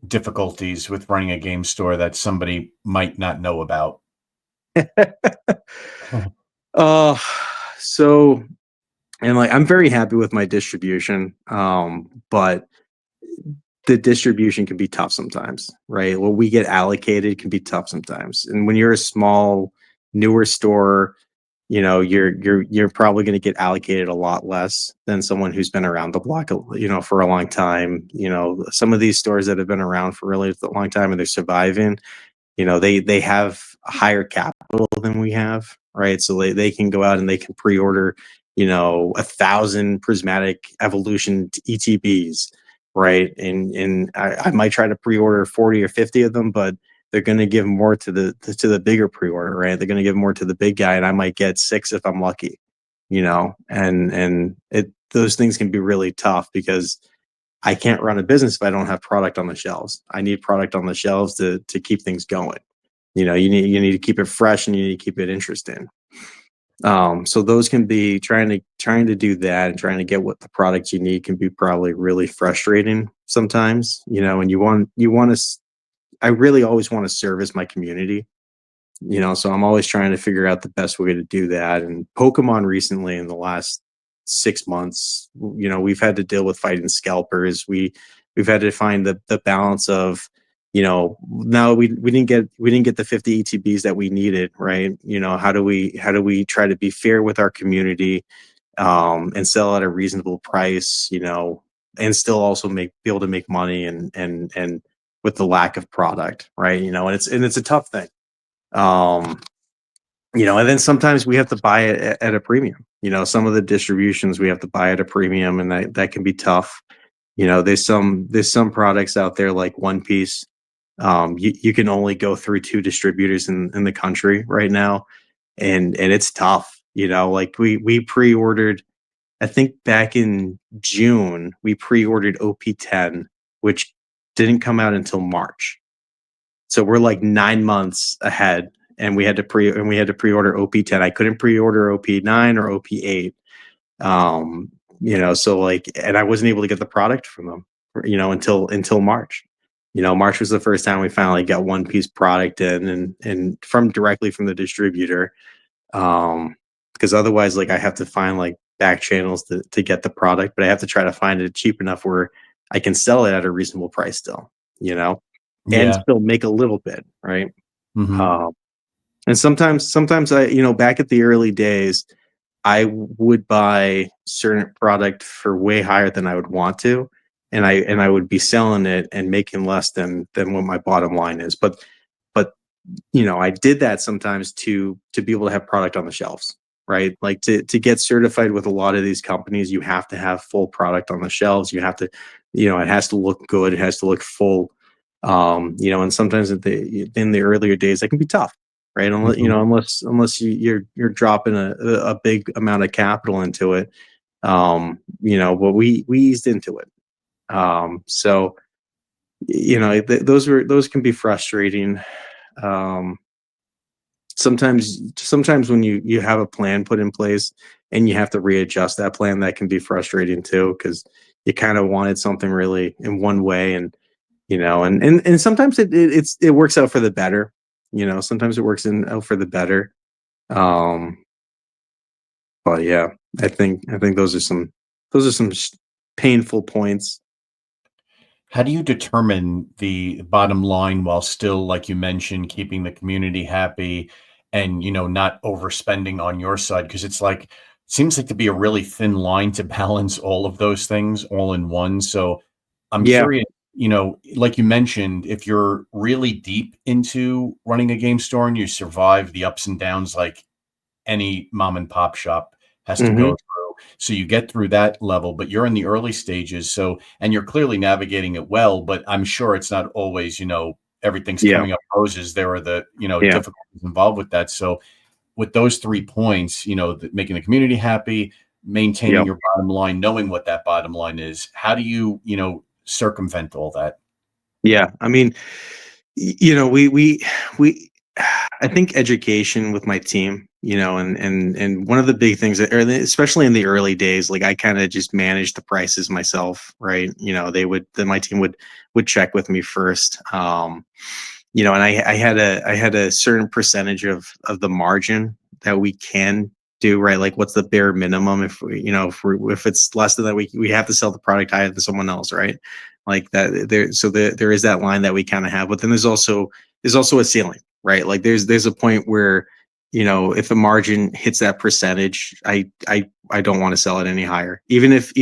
difficulties with running a game store that somebody might not know about? uh so and like I'm very happy with my distribution, but the distribution can be tough sometimes, right? What we get allocated can be tough sometimes. And when you're a small, newer store, you're probably going to get allocated a lot less than someone who's been around the block, for a long time. Some of these stores that have been around for really a long time and they're surviving, they have higher capital than we have, right? So they can go out and they can pre-order, 1,000 prismatic evolution ETBs, right? And I might try to pre-order 40 or 50 of them, but they're going to give more to the bigger pre-order, right? They're going to give more to the big guy, and I might get 6 if I'm lucky, and those things can be really tough because I can't run a business if I don't have product on the shelves. I need product on the shelves to keep things going. You need to keep it fresh and you need to keep it interesting. So those can be trying to do that and trying to get what the products you need can be probably really frustrating sometimes. And I really always want to service my community. So I'm always trying to figure out the best way to do that. And Pokemon recently, in the last 6 months, we've had to deal with fighting scalpers. We've had to find the balance of, now we didn't get the 50 ETBs that we needed, right? How do we try to be fair with our community, and sell at a reasonable price, and still also be able to make money, and with the lack of product, right? And it's a tough thing. And then sometimes we have to buy it at a premium. Some of the distributions we have to buy at a premium, and that can be tough. There's some products out there like One Piece. You can only go through 2 distributors in the country right now, and it's tough. Like we pre-ordered, I think back in June, we pre-ordered OP10, which didn't come out until March. So we're like 9 months ahead, and we had to pre-order OP10. I couldn't pre-order OP9 or OP8. So like, and I wasn't able to get the product from them, until March. March was the first time we finally got One Piece product in, and directly from the distributor. Because otherwise, like, I have to find like back channels to get the product, but I have to try to find it cheap enough where I can sell it at a reasonable price still, and Yeah. still make a little bit, right? Hmm. Um, and sometimes I, back at the early days, I would buy certain product for way higher than I would want to, and I would be selling it and making less than what my bottom line is. But I did that sometimes to be able to have product on the shelves, right? Like to get certified with a lot of these companies, you have to have full product on the shelves. You have to, it has to look good. It has to look full. And sometimes in the earlier days, that can be tough, right? Unless Hmm. you're dropping a big amount of capital into it. But we eased into it. So those can be frustrating. Um, sometimes when you have a plan put in place and you have to readjust that plan, that can be frustrating too, because you kind of wanted something really in one way, and sometimes it works out for the better. Sometimes it works out for the better. um but yeah, I think those are some painful points. How do you determine the bottom line while still, like you mentioned, keeping the community happy and, not overspending on your side? Because it's like, seems like to be a really thin line to balance all of those things all in one. So I'm Yeah. curious, like you mentioned, if you're really deep into running a game store and you survive the ups and downs, like any mom and pop shop has to go Hmm. through. So you get through that level, but you're in the early stages. So, and you're clearly navigating it well, but I'm sure it's not always, everything's Yeah. coming up roses. There are the, Yeah. difficulties involved with that. So with those 3 points, making the community happy, maintaining Yeah. your bottom line, knowing what that bottom line is, how do you, circumvent all that? Yeah. I mean, we I think education with my team, and one of the big things that, especially in the early days, like I kind of just managed the prices myself, right? My team would check with me first. And I had a certain percentage of the margin that we can do, right? Like, what's the bare minimum? If it's less than that, we have to sell the product higher than someone else, right? Like that there. So there is that line that we kind of have, but then there's also a ceiling, right? Like there's a point where if the margin hits that percentage, I don't want to sell it any higher. Even if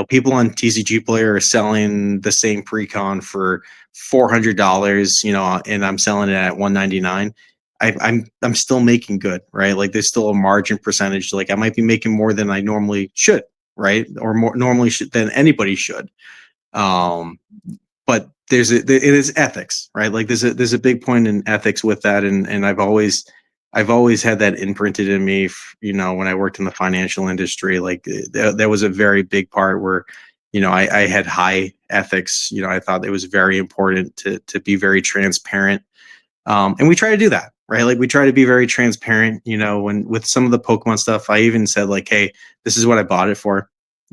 people on TCG Player are selling the same precon for $400, and I'm selling it at $199. I'm still making good, right? Like there's still a margin percentage. Like I might be making more than I normally should, right? Or more normally should than anybody should. Um, but it is ethics, right? Like there's a big point in ethics with that, and I've always had that imprinted in me. When I worked in the financial industry, like that was a very big part where, I had high ethics. I thought it was very important to be very transparent, and we try to do that, right? Like we try to be very transparent. When with some of the Pokemon stuff, I even said like, hey, this is what I bought it for.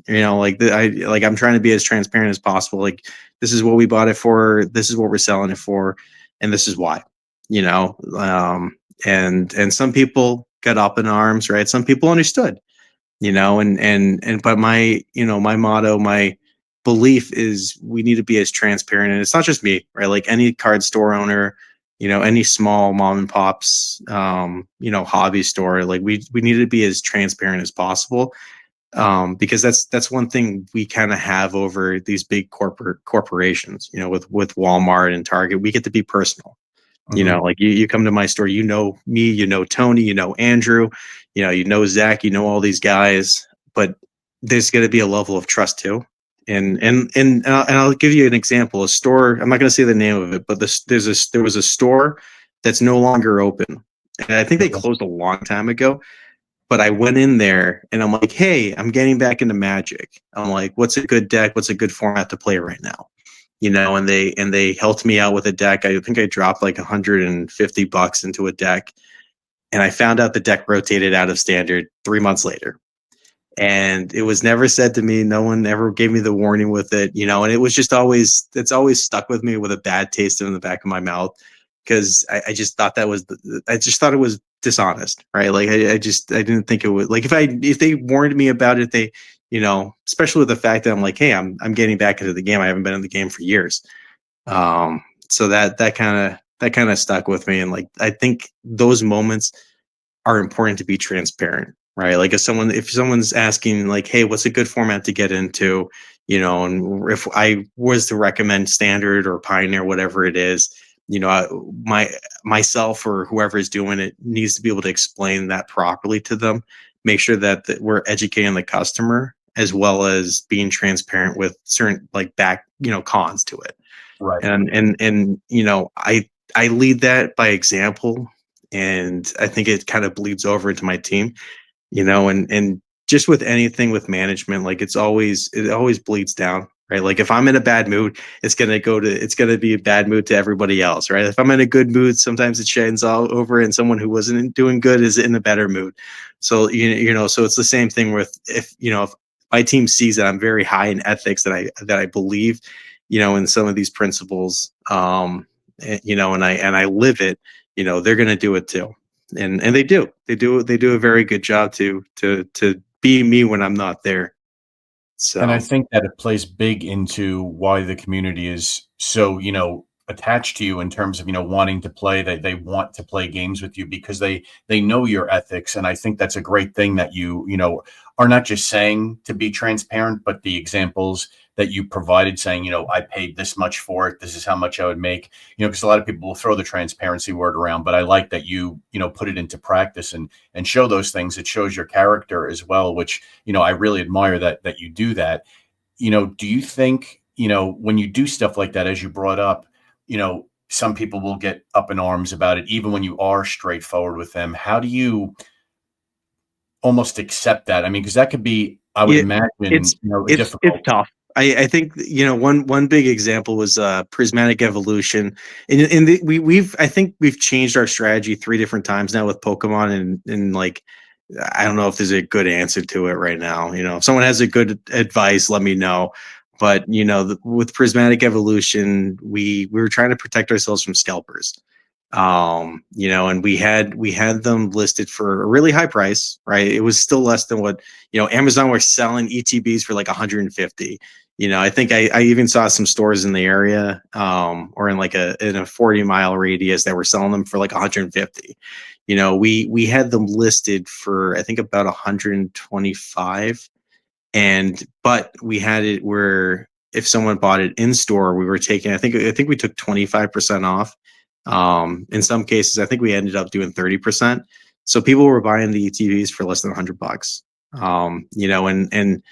I'm trying to be as transparent as possible. Like this is what we bought it for. This is what we're selling it for, and this is why. You know, and some people got up in arms, right? Some people understood, but my motto, my belief is we need to be as transparent, and it's not just me, right? Like any card store owner, any small mom and pops, hobby store, like we need to be as transparent as possible, because that's one thing we kind of have over these big corporations, with Walmart and Target. We get to be personal. Like you come to my store, me, Tony, Andrew, Zach, all these guys, but there's going to be a level of trust too. And I'll give you an example. A store, I'm not going to say the name of it, but there was a store that's no longer open. And I think they closed a long time ago, but I went in there and I'm like, hey, I'm getting back into Magic. I'm like, what's a good deck? What's a good format to play right now? And they helped me out with a deck. I think I dropped like $150 into a deck, and I found out the deck rotated out of standard 3 months later. And it was never said to me. No one ever gave me the warning with it, and it was just it's always stuck with me with a bad taste in the back of my mouth, because I just thought I just thought it was dishonest, right? Like I didn't think it would, like if they warned me about it, they, especially with the fact that I'm like, hey, I'm getting back into the game. I haven't been in the game for years. So that kind of stuck with me. And like, I think those moments are important to be transparent, right? Like if someone's asking like, hey, what's a good format to get into, and if I was to recommend standard or pioneer, whatever it is, myself or whoever is doing it needs to be able to explain that properly to them, make sure that we're educating the customer as well as being transparent with certain like cons to it. Right. And I lead that by example, and I think it kind of bleeds over into my team, and just with anything with management, like it always bleeds down, right? Like if I'm in a bad mood, it's going to be a bad mood to everybody else, right? If I'm in a good mood, sometimes it shines all over, and someone who wasn't doing good is in a better mood. So, so it's the same thing with, if my team sees that I'm very high in ethics, that I believe, in some of these principles, and I live it, they're going to do it too. And they do a very good job to be me when I'm not there. So, and I think that it plays big into why the community is so, attached to you in terms of, wanting to play, that they want to play games with you because they know your ethics. And I think that's a great thing that you are not just saying to be transparent, but the examples that you provided saying, I paid this much for it. This is how much I would make, because a lot of people will throw the transparency word around, but I like that you put it into practice and show those things. It shows your character as well, which, I really admire that you do that. Do you think, when you do stuff like that, as you brought up, some people will get up in arms about it, even when you are straightforward with them. How do you almost accept that? I mean, because that could be, I would imagine, it's difficult. tough. I think one big example was prismatic evolution, and I think we've changed our strategy 3 different times now with Pokemon, and like I don't know if there's a good answer to it right now. If someone has a good advice, let me know. But with prismatic evolution, we were trying to protect ourselves from scalpers. And we had them listed for a really high price, right? It was still less than what Amazon were selling ETBs for, like 150. I think I even saw some stores in the area, or in a 40-mile radius, that were selling them for like 150. we had them listed for I think about 125, but we had it where if someone bought it in store, we were taking I think we took 25% off. In some cases, I think we ended up doing 30%. So people were buying the TVs for less than $100. And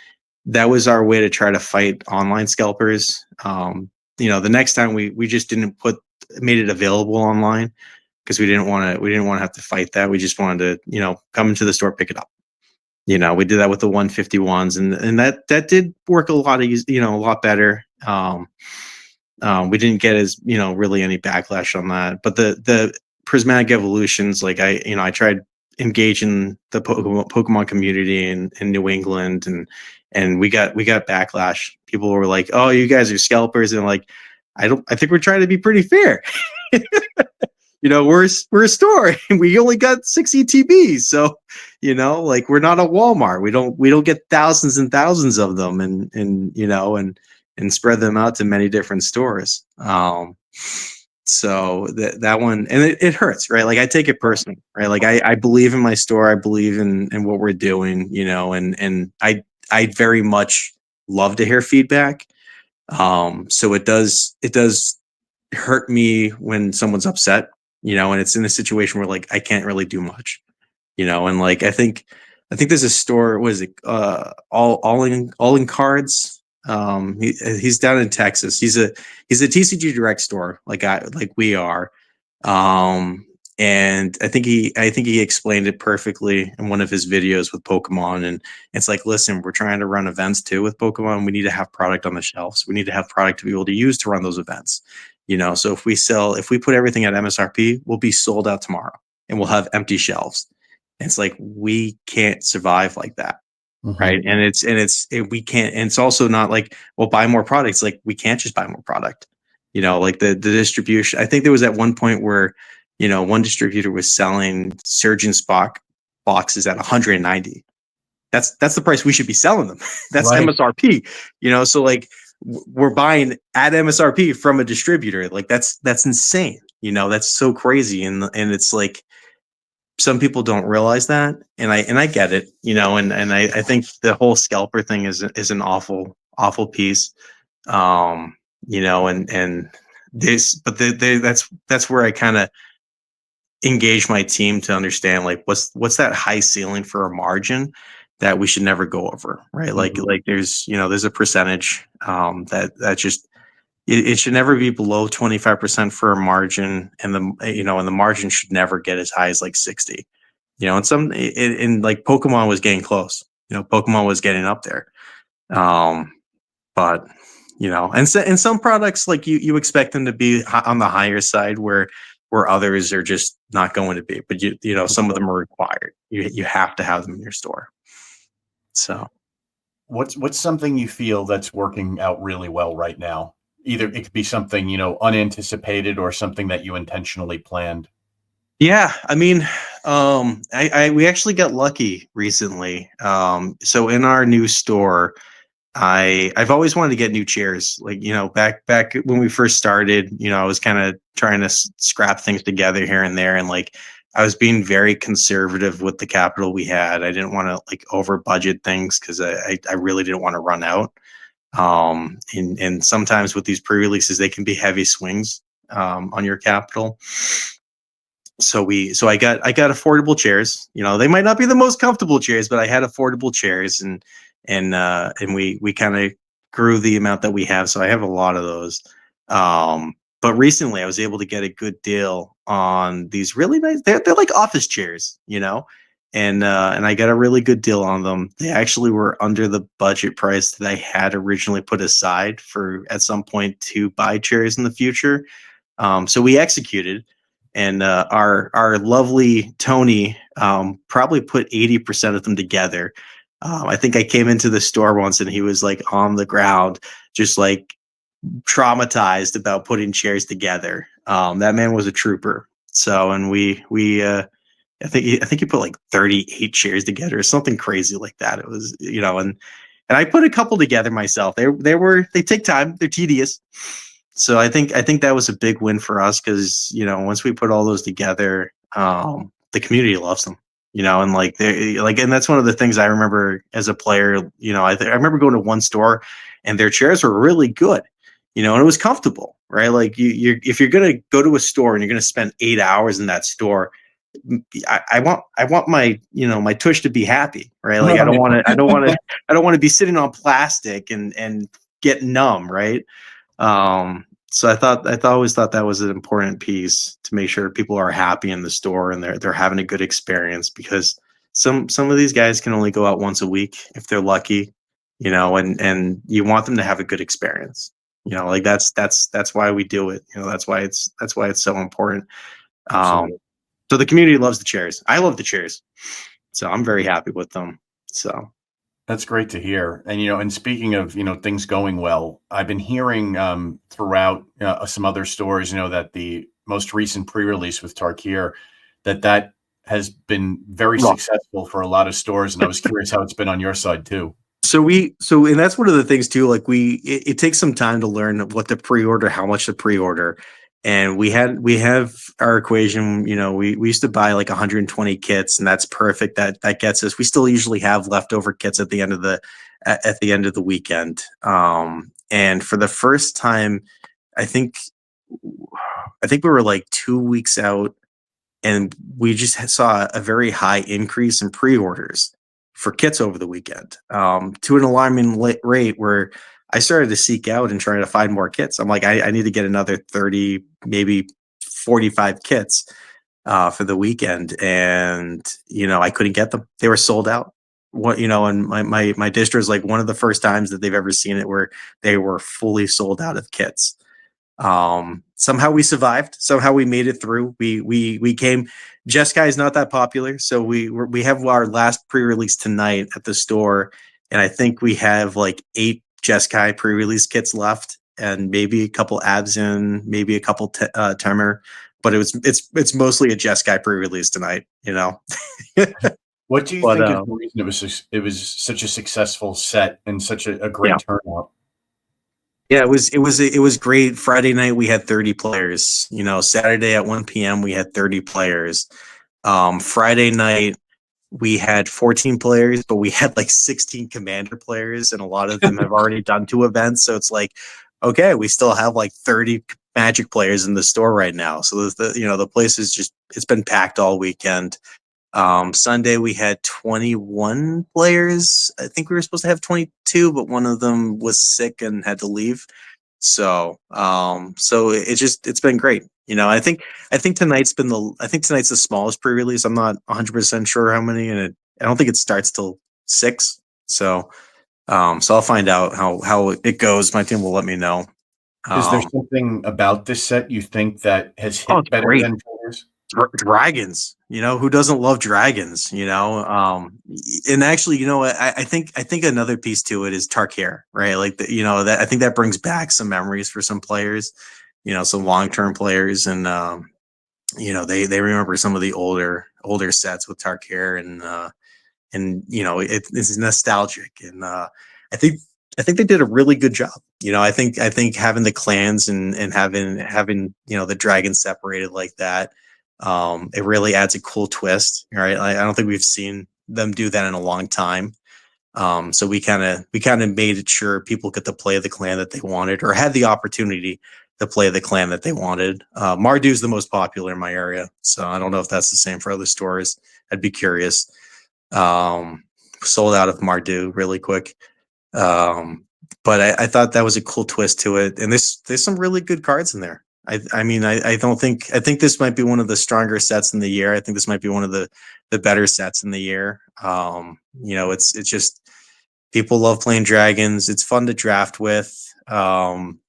that was our way to try to fight online scalpers. The next time we just didn't made it available online because we didn't want to have to fight that. We just wanted to, come into the store, pick it up. We did that with the 151s, and that did work a lot a lot better. We didn't get as really any backlash on that, but the prismatic evolutions, like I tried engaging the Pokemon community in New England, and we got backlash. People were like, "Oh, you guys are scalpers," and like, I think we're trying to be pretty fair. We're a store and we only got 60 TVs. So, like we're not a Walmart. We don't get thousands and thousands of them and spread them out to many different stores. So that one, and it hurts, right? Like I take it personally, right? Like I believe in my store. I believe in what we're doing, and I very much love to hear feedback. So it does hurt me when someone's upset, and it's in a situation where like I can't really do much, and like I think there's a store, was it all in cards. He's down in Texas. He's a TCG Direct store like we are. And I think he explained it perfectly in one of his videos with Pokemon. And it's like, listen, we're trying to run events too with Pokemon. We need to have product on the shelves. We need to have product to be able to use to run those events. So if we put everything at MSRP, we'll be sold out tomorrow and we'll have empty shelves. And it's like, we can't survive like that. Right. And we can't, and it's also not like, well, buy more products. Like we can't just buy more product, like the distribution. I think there was at one point where, one distributor was selling Surgeon Spock boxes at 190. That's the price we should be selling them. That's right. MSRP, so like we're buying at MSRP from a distributor. Like that's insane. That's so crazy. And it's like, some people don't realize that, and I get it, and I think the whole scalper thing is an awful piece, and this, but that's where I kind of engage my team to understand like what's that high ceiling for a margin that we should never go over, right? Like there's there's a percentage that just it should never be below 25% for a margin, and the margin should never get as high as like 60. And like Pokemon was getting close. Pokemon was getting up there. But and some products like you expect them to be on the higher side where others are just not going to be. But some of them are required. You have to have them in your store. So, what's something you feel that's working out really well right now? Either it could be something, unanticipated or something that you intentionally planned. Yeah. I mean, we actually got lucky recently. So in our new store, I've always wanted to get new chairs. Like, back when we first started, I was kind of trying to scrap things together here and there. And like, I was being very conservative with the capital we had. I didn't want to like over budget things because I really didn't want to run out. And sometimes with these pre-releases, they can be heavy swings on your capital. So I got affordable chairs. They might not be the most comfortable chairs, but I had affordable chairs, and we kind of grew the amount that we have. So I have a lot of those. But recently I was able to get a good deal on these really nice. They're like office chairs, and I got a really good deal on them. They actually were under the budget price that I had originally put aside for at some point to buy chairs in the future. So we executed, and our lovely Tony probably put 80% of them together. I think I came into the store once and he was like on the ground, just like traumatized about putting chairs together. That man was a trooper. So, and I think he put like 38 chairs together or something crazy like that. It was, and I put a couple together myself. They take time. They're tedious. So I think that was a big win for us because, once we put all those together, the community loves them, and like they like, and that's one of the things I remember as a player. I remember going to one store, and their chairs were really good, and it was comfortable, right? Like if you're gonna go to a store and you're gonna spend 8 hours in that store, I want my my tush to be happy, right? Like I don't want to be sitting on plastic and get numb, right? So I always thought that was an important piece to make sure people are happy in the store and they're having a good experience, because some of these guys can only go out once a week if they're lucky, and you want them to have a good experience. Like that's why we do it. That's why it's so important. Um, Absolutely. so the community loves the chairs. I love the chairs. So I'm very happy with them. So That's great to hear. And, and speaking of, things going well, I've been hearing throughout some other stores, that the most recent pre-release with Tarkir, that has been very Well, successful for a lot of stores. And I was curious how it's been on your side too. and that's one of the things too. Like it takes some time to learn what to pre-order, how much to pre-order, and we have our equation. We used to buy like 120 kits, and that's perfect. That gets us. We still usually have leftover kits at the end of the weekend. And for the first time, I think we were like 2 weeks out, and we just saw a very high increase in pre-orders for kits over the weekend, to an alarming rate where I started to seek out and try to find more kits. I'm like, I need to get another 30, maybe 45 kits for the weekend, and I couldn't get them. They were sold out. And my distro is like one of the first times that they've ever seen it where they were fully sold out of kits. Somehow we survived. Somehow we made it through. We came. Jeskai is not that popular, so we have our last pre-release tonight at the store, and I think we have like 8 Jeskai pre-release kits left, and maybe a couple Abzin, maybe a couple Temer, but it's mostly a Jeskai pre-release tonight. What do you But think is the reason it was such a successful set and such a yeah. great turnout? Yeah, it was great. Friday night we had 30 players. Saturday at 1 p.m. we had 30 players. Friday night we had 14 players, but we had like 16 commander players, and a lot of them have already done 2 events. So it's like, okay, we still have like 30 Magic players in the store right now. So the place is it's been packed all weekend. Sunday we had 21 players. I think we were supposed to have 22, but one of them was sick and had to leave. So it's been great. I think tonight's the smallest pre-release. I'm not 100% sure how many, and I don't think it starts till 6. So I'll find out how it goes. My team will let me know. Is there Um, something about this set you think that has oh, hit it's better great. than others? Dragons, who doesn't love dragons, and actually, I think another piece to it is Tarkir, right? Like that I think that brings back some memories for some players, some long-term players, and they remember some of the older sets with Tarkir, and it's nostalgic, and I think they did a really good job. I think having the clans and having the dragons separated like that, it really adds a cool twist. Right, I don't think we've seen them do that in a long time. So we kind of made it sure people get to play the clan that they wanted, or had the opportunity to play the clan that they wanted. Mardu's the most popular in my area, so I don't know if that's the same for other stores. I'd be curious. Um, Sold out of Mardu really quick. But I thought that was a cool twist to it, and there's some really good cards in there. I don't think I think this might be one of the stronger sets in the year. I think this might be one of the better sets in the year. It's just people love playing dragons. It's fun to draft with. One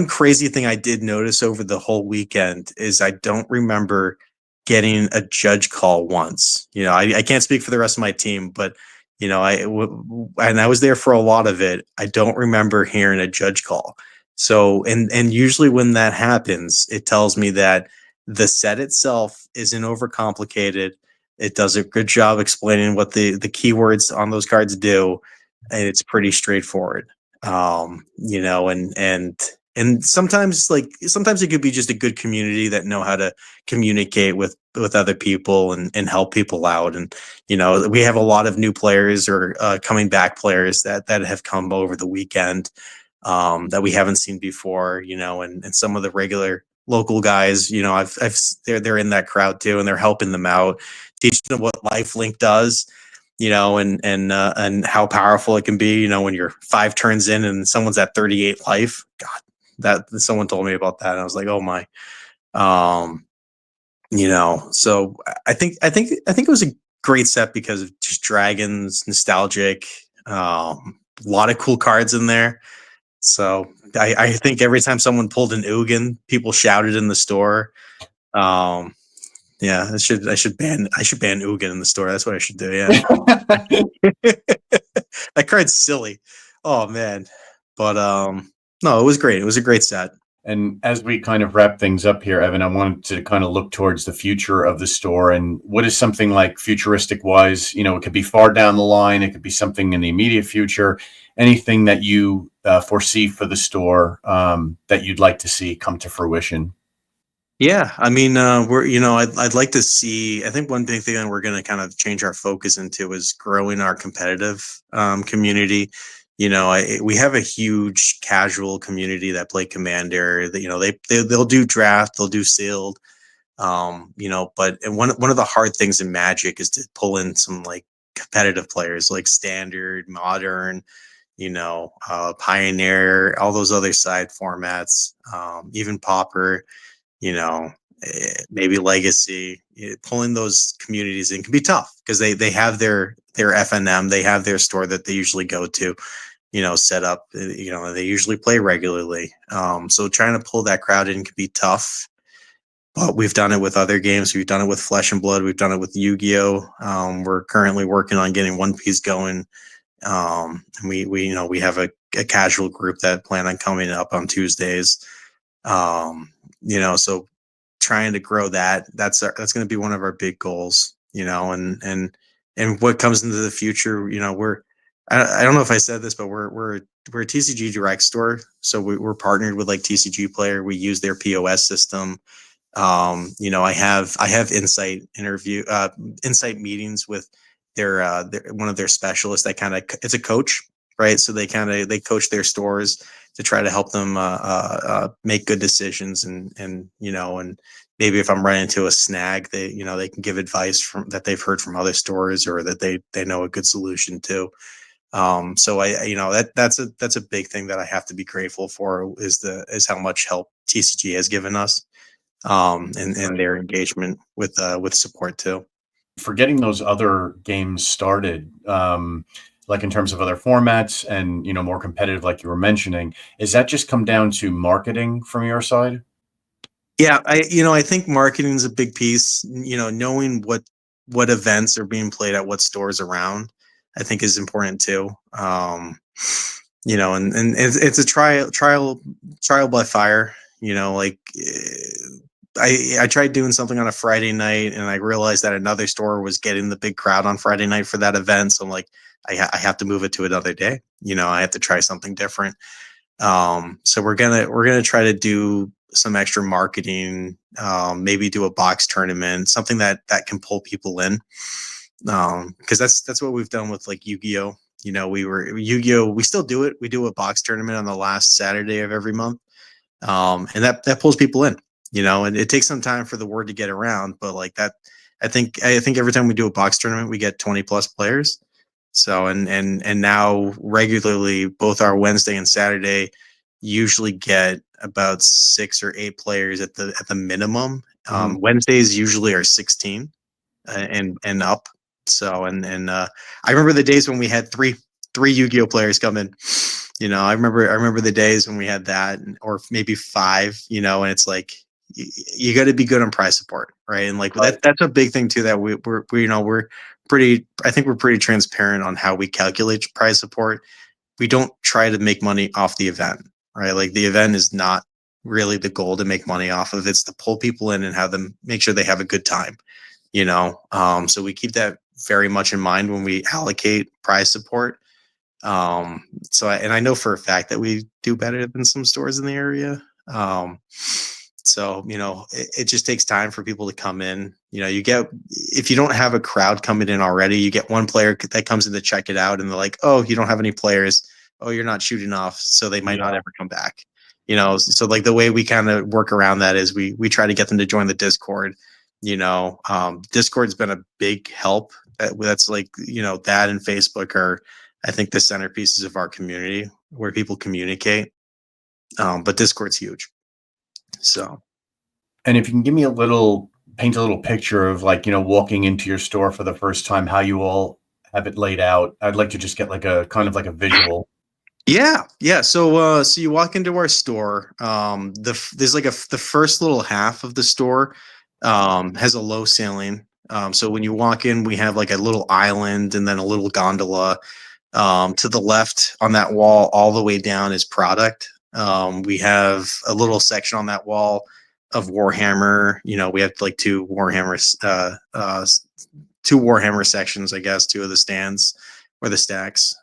crazy thing I did notice over the whole weekend is I don't remember getting a judge call once. I can't speak for the rest of my team, but and I was there for a lot of it. I don't remember hearing a judge call. So, and usually when that happens, it tells me that the set itself isn't overcomplicated. It does a good job explaining what the keywords on those cards do, and it's pretty straightforward. And and sometimes it could be just a good community that know how to communicate with other people and help people out. And we have a lot of new players or coming back players that have come over the weekend that we haven't seen before, and some of the regular local guys, they're in that crowd too, and they're helping them out, teaching them what LifeLink does, and how powerful it can be, when you're 5 turns in and someone's at 38 life. God, that someone told me about that, and I was like, oh my. So I think it was a great set because of just dragons, nostalgic, a lot of cool cards in there. So I think every time someone pulled an Ugin, people shouted in the store. Yeah, I should ban Ugin in the store. That's what I should do. Yeah. That card's silly. Oh man. But no, it was great. It was a great set. And as we kind of wrap things up here, Evan, I wanted to kind of look towards the future of the store. And what is something like futuristic wise? It could be far down the line. It could be something in the immediate future. Anything that you foresee for the store that you'd like to see come to fruition? Yeah, I mean, I'd like to see. I think one big thing that we're going to kind of change our focus into is growing our competitive community. We have a huge casual community that play Commander. That they'll do draft, they'll do sealed. But one of the hard things in Magic is to pull in some like competitive players like Standard, Modern, Pioneer, all those other side formats, even Pauper, maybe Legacy. Pulling those communities in can be tough because they have their FNM, they have their store that they usually go to, set up. They usually play regularly. So trying to pull that crowd in can be tough. But we've done it with other games. We've done it with Flesh and Blood. We've done it with Yu-Gi-Oh. We're currently working on getting One Piece going. And we have a casual group that plan on coming up on Tuesdays. So trying to grow that's going to be one of our big goals, and what comes into the future, I don't know if I said this, but we're a TCG direct store. So we're partnered with like TCG Player. We use their POS system. I have insight meetings with their one of their specialists that it's a coach, right? So they coach their stores to try to help them make good decisions, and maybe if I'm running into a snag, they can give advice that they've heard from other stores or that they know a good solution to. So that's a big thing that I have to be grateful for is how much help TCG has given us, and their engagement with support too. For getting those other games started, like in terms of other formats and more competitive, like you were mentioning, is that just come down to marketing from your side? Yeah, I think marketing is a big piece. Knowing what events are being played at what stores around, I think is important too. And it's a trial by fire. I tried doing something on a Friday night, and I realized that another store was getting the big crowd on Friday night for that event. So I'm like, I have to move it to another day. I have to try something different. So we're gonna try to do some extra marketing, maybe do a box tournament, something that can pull people in. Because that's what we've done with like Yu-Gi-Oh. Yu-Gi-Oh. We still do it. We do a box tournament on the last Saturday of every month, and that pulls people in. And it takes some time for the word to get around, but like that, I think every time we do a box tournament, we get 20 plus players. So, and now regularly, both our Wednesday and Saturday usually get about 6 or 8 players at the minimum. Wednesdays usually are 16 and up. So, I remember the days when we had three Yu-Gi-Oh players come in. I remember the days when we had that, or maybe 5. And it's like you got to be good on prize support, right? And like that's a big thing too, that we're pretty. I think we're pretty transparent on how we calculate prize support. We don't try to make money off the event, right? Like the event is not really the goal to make money off of. It's to pull people in and have them make sure they have a good time. So we keep that very much in mind when we allocate prize support. And I know for a fact that we do better than some stores in the area. So, it just takes time for people to come in. If you don't have a crowd coming in already, you get one player that comes in to check it out and they're like, oh, you don't have any players. Oh, you're not shooting off. So they might not ever come back. So like the way we kind of work around that is we try to get them to join the Discord. Discord's been a big help. That's like, that and Facebook are, I think, the centerpieces of our community where people communicate. But Discord's huge. So, And if you can give me paint a little picture of like, walking into your store for the first time, how you all have it laid out. I'd like to just get like a kind of like a visual. Yeah. So you walk into our store. There's like the first little half of the store has a low ceiling. So when you walk in, we have like a little island and then a little gondola. To the left on that wall, all the way down is product. We have a little section on that wall of Warhammer. We have like two Warhammer sections, I guess, two of the stands or the stacks.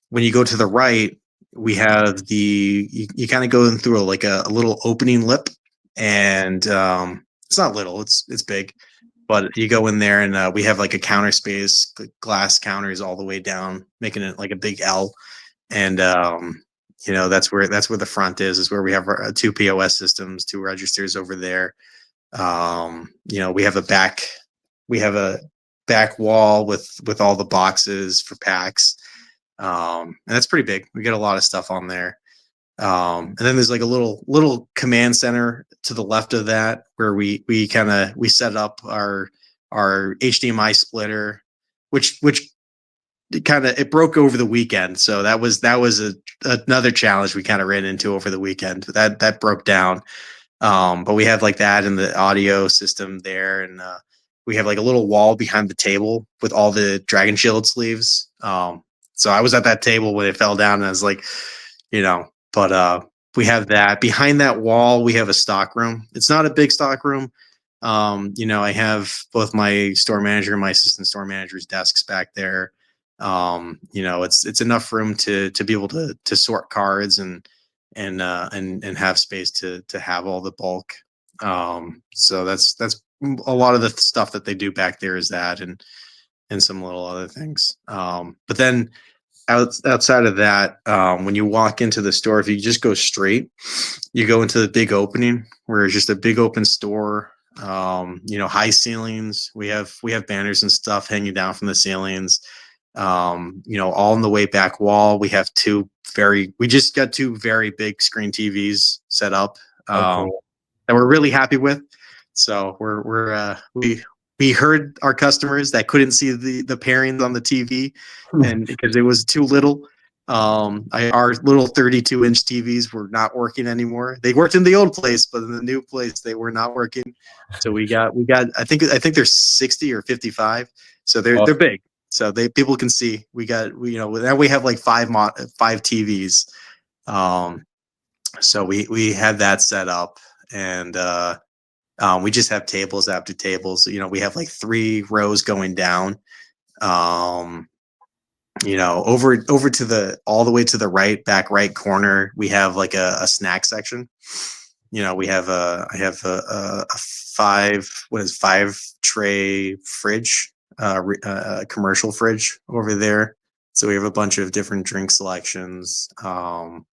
When you go to the right, we have you kind of go in through a little opening lip, and it's not little, it's big, but you go in there and we have like a counter space, glass counters all the way down, making it like a big L. And that's where the front is where we have our two POS systems, two registers over there. We have a back wall with all the boxes for packs. And that's pretty big. We get a lot of stuff on there. And then there's like a little command center to the left of that where we set up our HDMI splitter, which it broke over the weekend. So that was another challenge we kind of ran into over the weekend. That broke down. But we have like that in the audio system there, and we have like a little wall behind the table with all the Dragon Shield sleeves. So I was at that table when it fell down, and I was like, but we have that. Behind that wall, we have a stock room. It's not a big stock room. I have both my store manager and my assistant store manager's desks back there. It's enough room to be able to sort cards and have space to have all the bulk. So that's a lot of the stuff that they do back there is that, and some little other things. But then outside of that, when you walk into the store, if you just go straight, you go into the big opening where it's just a big open store. High ceilings. We have banners and stuff hanging down from the ceilings. All on the way back wall, we just got two very big screen TVs set up that we're really happy with. So we heard our customers that couldn't see the pairings on the TV, and because it was too little. Our little 32-inch TVs were not working anymore. They worked in the old place, but in the new place they were not working. So we got I think they're 60 or 55. So they're big. So people can see. Now we have like five TVs. So we had that set up, and we just have tables after tables. We have like 3 rows going down. Over to all the way to the back right corner, we have like a snack section. I have a 5 tray fridge, commercial fridge over there. So we have a bunch of different drink selections. And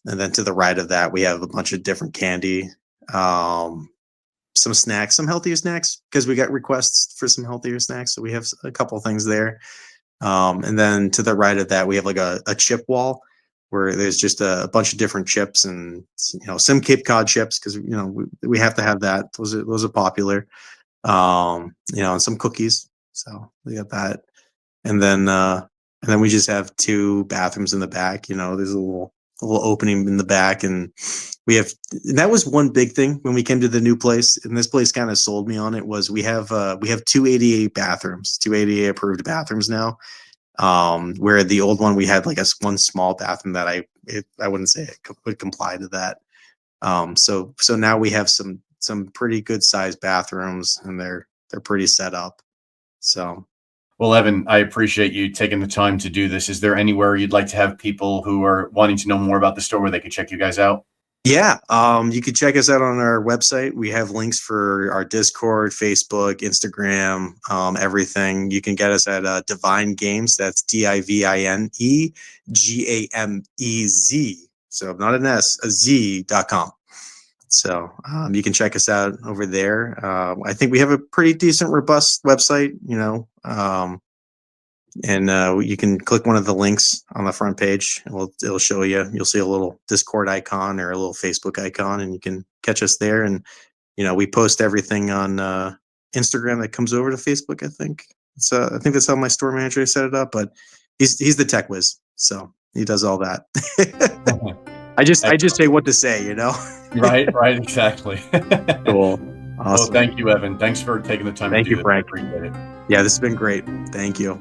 then to the right of that, we have a bunch of different candy, some snacks, some healthier snacks, because we got requests for some healthier snacks. So we have a couple things there. And then to the right of that, we have like a chip wall where there's just a bunch of different chips and, some Cape Cod chips, because, we have to have that. Those are popular. And some cookies. So we got that. And then we just have 2 bathrooms in the back. There's a little opening in the back, and that was one big thing when we came to the new place, and this place kind of sold me on it. Was we have 2 ADA bathrooms, 2 ADA approved bathrooms now, where the old one we had like one small bathroom that I wouldn't say it would comply to that. So now we have some pretty good sized bathrooms, and they're pretty set up. So Well, Evan, I appreciate you taking the time to do this. Is there anywhere you'd like to have people who are wanting to know more about the store where they could check you guys out? Yeah, you can check us out on our website. We have links for our Discord, Facebook, Instagram, everything. You can get us at Divine Games. That's DIVINEGAMEZ. So not an S, a Z.com. So you can check us out over there. I think we have a pretty decent, robust website, and you can click one of the links on the front page. It'll show you. You'll see a little Discord icon or a little Facebook icon, and you can catch us there. And we post everything on Instagram that comes over to Facebook. I think that's how my store manager set it up. But he's the tech whiz, so he does all that. I just say what to say, Right, exactly. Cool. Awesome. Well, thank you, Evan. Thanks for taking the time Thank to do you, Frank. I appreciate it. Yeah, this has been great. Thank you.